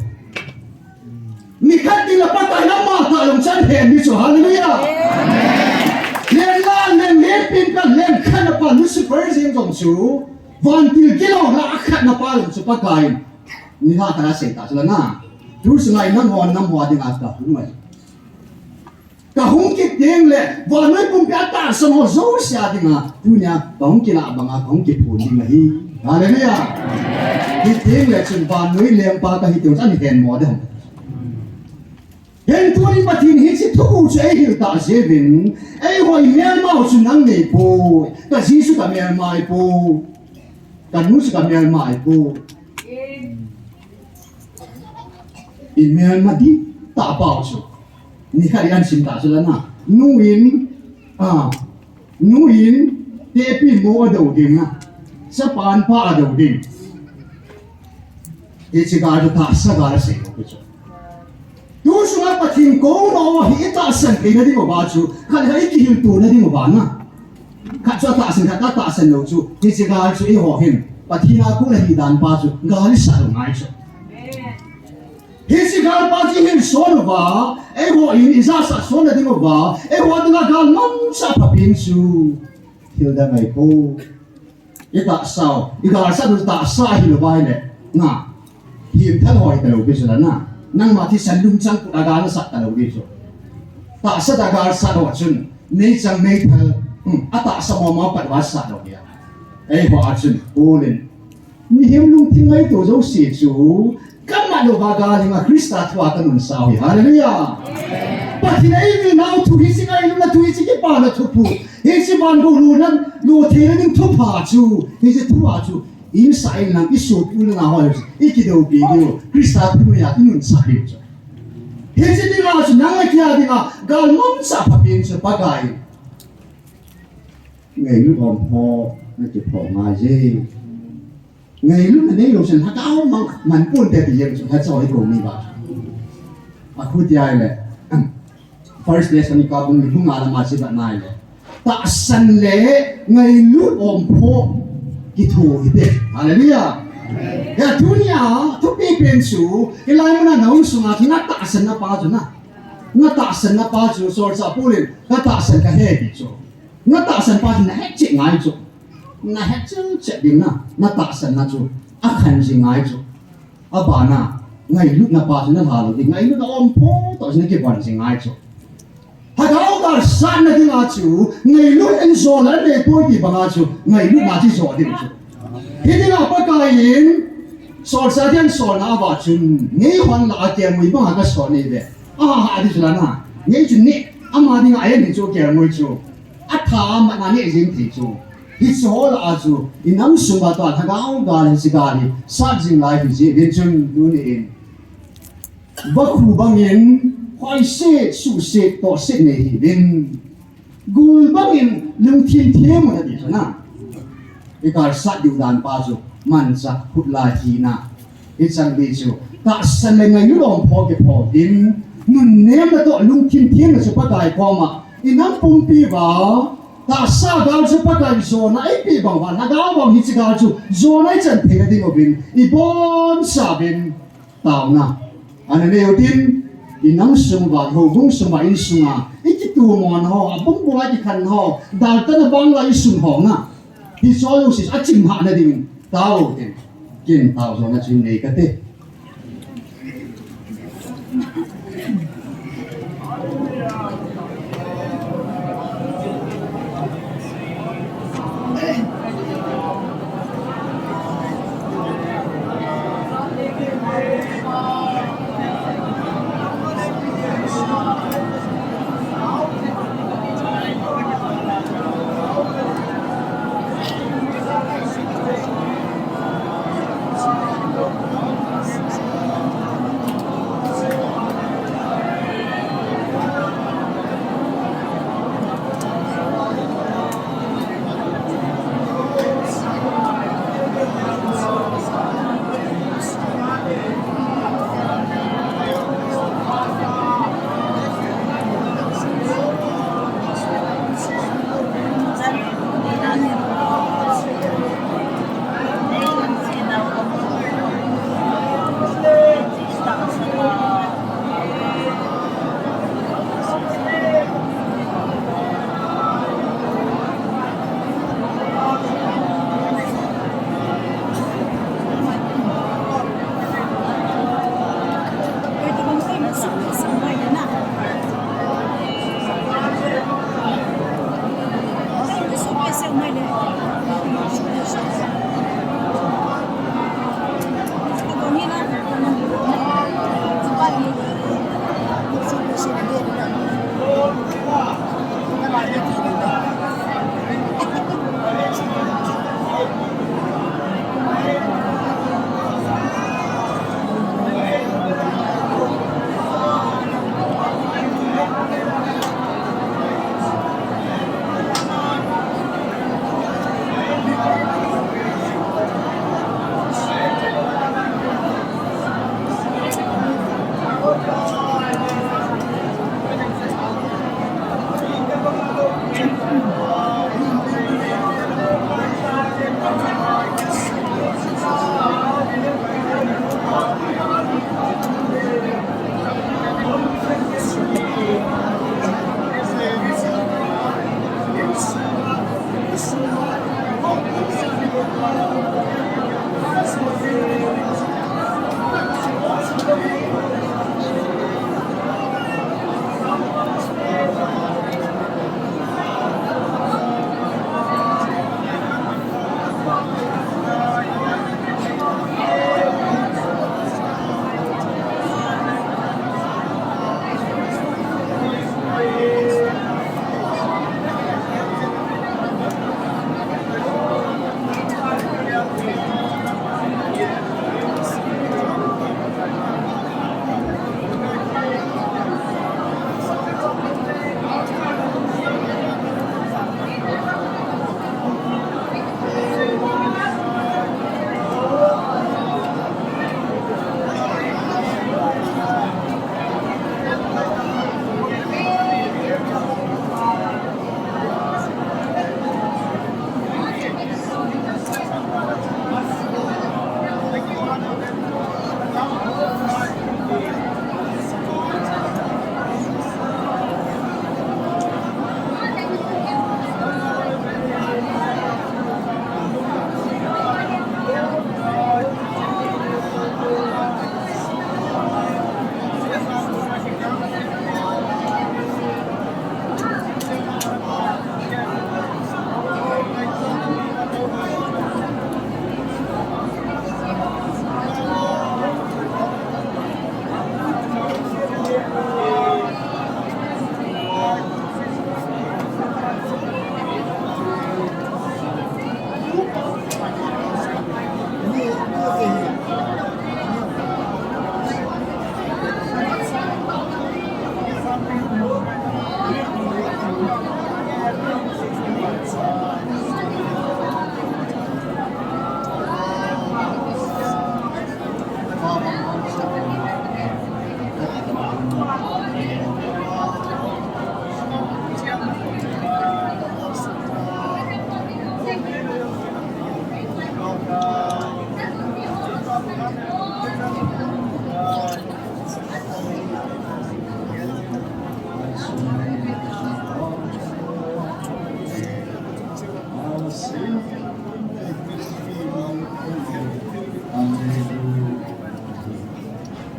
mi khat ti la pa ta na ma ta long chan he mi chu hallelujah le la le pin ka le khan pa Lucifer zin jong chu van til kilo la khat na pa long chu pa kai Nilhah kana sei ta chula na tu sungai nam ho ding as ka hung mai ka hung ki teng le wa noi pum pya ta sam ho zo sia ding a tu nya tong kilah banga tong ki phun ding hi hallelujah ki teng le chun wa noi lem pa ka hi tu chan hen mo de hen tu ni Pathen hi chi thu che hi ta se vin ai hoi mel mau chu nang nei po ka jisu ka mel mai po ka nu ka mel mai po email ma di ta bao chu ni khari an sim ta chu la na nuin te pi mo do dim na sa pan pa do dim e chi ga ta sa ga se ko chu tu su ma Pathen ko no hi ta san ke na di mo ba chu khali hai ki hil tu na di mo ba na kha cha ta san ta san lo chu e chi ga chu e ho hin Pathen a ku la hi dan pa chu ga li sa lo ngai chu Hisi gal pati hin son ba, ho in isa sa son na dingo ba, ho dinga gal nam sa papin su. Hilda ngai po. Ita sao, igal sa du ta sa hi lo ba ne. Nga. Him thal hoi ta lo bi su na. Nang ma thi san lum chang pu ga na sa ta lo bi su. Ta sa da gal sa lo chun, nei chang nei thal. Ata sa mo ma pat wa sa lo ya. Ho a chun olin. Ni him lung thi ngai to zo si chu. Kama lo gaga ni ma Krista thua ka nun sawi hallelujah Pathen ai Vilnao thu hi singai lu na thu hi chi pa na thu pu hi si ban go lu nan lu the ning thu pa chu hi si thu a chu in sai nan isu pu na ho i ki do bi do Krista thu ya nun sawi chu hi si ni ma chu nang ai kya dinga gal mom sa pa pin chu pa gai ngai lu om ho na ki pho ma je ngày lúc này lúc sinh lhagao man pun te ti yem ha choi ko mi ba a khu ti ai le first lesson ka bung ni bunga la ma si ba nai le ta san le ngày lúc om pho thu ite hallelujah ya dunia thu pi pen su ilai mana nau sunga thina ta san na pa ju na nga ta san na pa ju sor sa pulin nga ta san ka he bi chu nga ta san pa na he che ngai chu na he che ding na ta san na chu a khan ji ngai chu abana ngai lu na pa ju na ha lo di ngai lu na om po to sin ke ban ji ngai chu lhagao gar san na ding a chu ngai lu en zo la le po di ba nga chu ngai lu na ji zo ding chu hiding a Pakainin sor sa dian sor na Avah chun ngei hwan la ke mui ba ga sor ni be ha di chula na ngei chun ni ama ding a ni chu ke mui chu a tha ma na ni jing ti chu hi so la a chu inam sum ba to lhagao gar si ga ni sa jing lai bi ji din chun du ni in ba khu bang in hoi se su se to se ne hi din gul bang in lung thiên thế ma di na ikar sa diudan pa chu man sa khutla hi na ichang bi chu ta san le ngai lom pho ke pho din nun ne ma to lung thiên thiên na chu pa dai pho ma inam pum pi ba ta sa ga chu pa dai zo na ai pi bang wa na ga bang hi chi ga chu zo nai chan the ga ding obin i bon sa bin tao na an ne yo tin inang sum ba ho bung sum ba in sunga iki tu mon ho abung bo ai khan ho dal ta na bang la i sum ho na hi so lu sis a chim ha na ding tao tin kin tao zo na chin nei ka te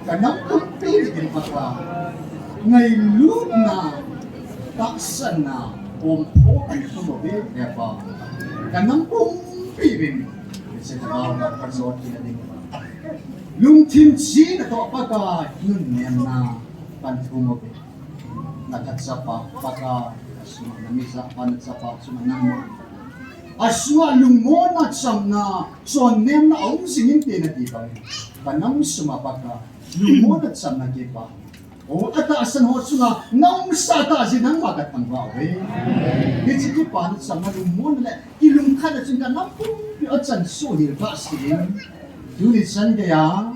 kanam pi din paka ngai lut na taksan na om po kan sumo be pa kanam pi bin se ta na persot kina din lung tim chi na to paka nun nem na kan sumo be nakatsapa paka suma namisa panat suma nama aswa lungmona chamna son nem na au singin te na ti ba kanam suma paka lungmona chamna ke pa o ata asan ho suma nam sa ta jinang ma ka tang ba we ni chi ki pa na chamna lungmona le ilung kha na chin kanam pu achan so ni ba sin du ni san ge ya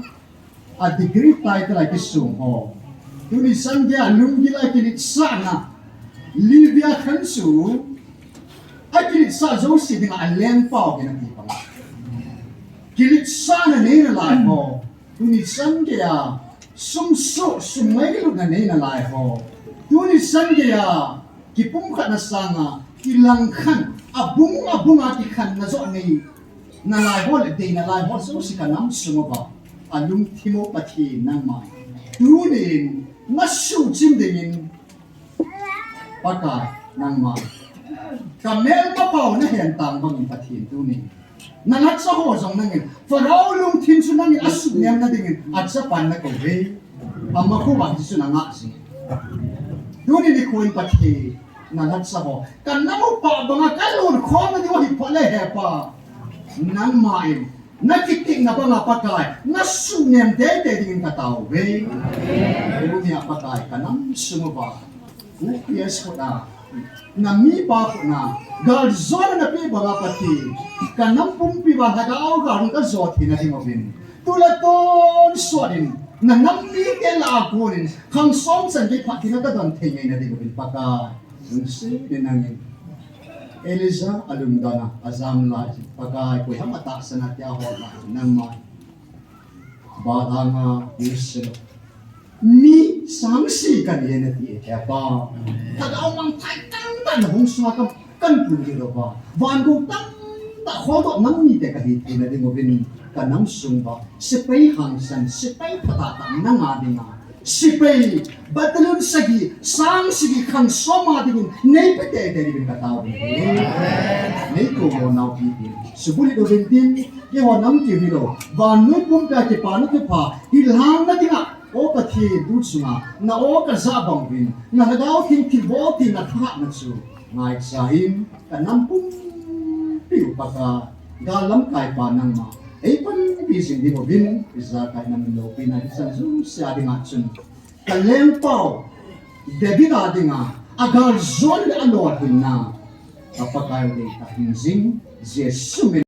a degree title like sum ho du ni san ge a lung gi like ni sa na livia khansu akilit sa zo si ding a lem pao ke na ti pa kilit sa na ne na lai ho tu ni san ke ya sum so sum mai lu na ne na lai ho tu ni san ke ya ki pum kha na sanga ilang khan abung a ti khan na zo nei na lai ho le de na lai ho so si ka nam sum ba alung thimo pathi nang mai tu ni na su chim de in paka nang mai kamel ma pau na hen tang bang pathin tu ni nalat sa ho jong nang farao lung thin su nang asu nyam na ding atsa pan na ko ve amma ko ba su na nga si tu ni ko in pathi nalat sa ho kan na mo pa banga kalun kho na di wa hi pa le he pa nang mai na kidng na banga pakai na su nyam de ding ka tau ve ko ni pakai kanam su mo ba ku yes ko na mi pa na gal zon na pi banga pati kanam pum pi ba lhagao ga ka zot hin ati mobin tulaton swadin na nam mi ke la kunin khang som san ke phati na ka don thei na di mobin paka unsi dinangin Eliza alumdana azam la paka ko hamata sana tia ho na nang mai badanga isro mi sangsi kan yena ti pa tagaw mang thai tang tan hong swa kan pu ni ro ba van go tang ta kho do nang ni te ka hi ti na ding obin ka nang sung ba sepei hang san sepei phata tang na nga dinga sepei batalun sagi sang sigi khang soma ding nei pe te te ding ka taw nei ko mo nau pi ti subuli do bin tin ye ho nam ti hi lo van nu pum ka ke pa na ke pha Nilhah na dinga o pathi du chunga na o ka za bang bin na lhagao tin ki bo ti na tha na chu ngai chahin ka nam pum piu pa ka galam kai pa nang ma ei pan pi sing di bo bin za kai nam lo pi na san su sia di nga chun ka lem pao de bi na dinga agar zon a lo hin na ka pa kai de ka hin jing je su me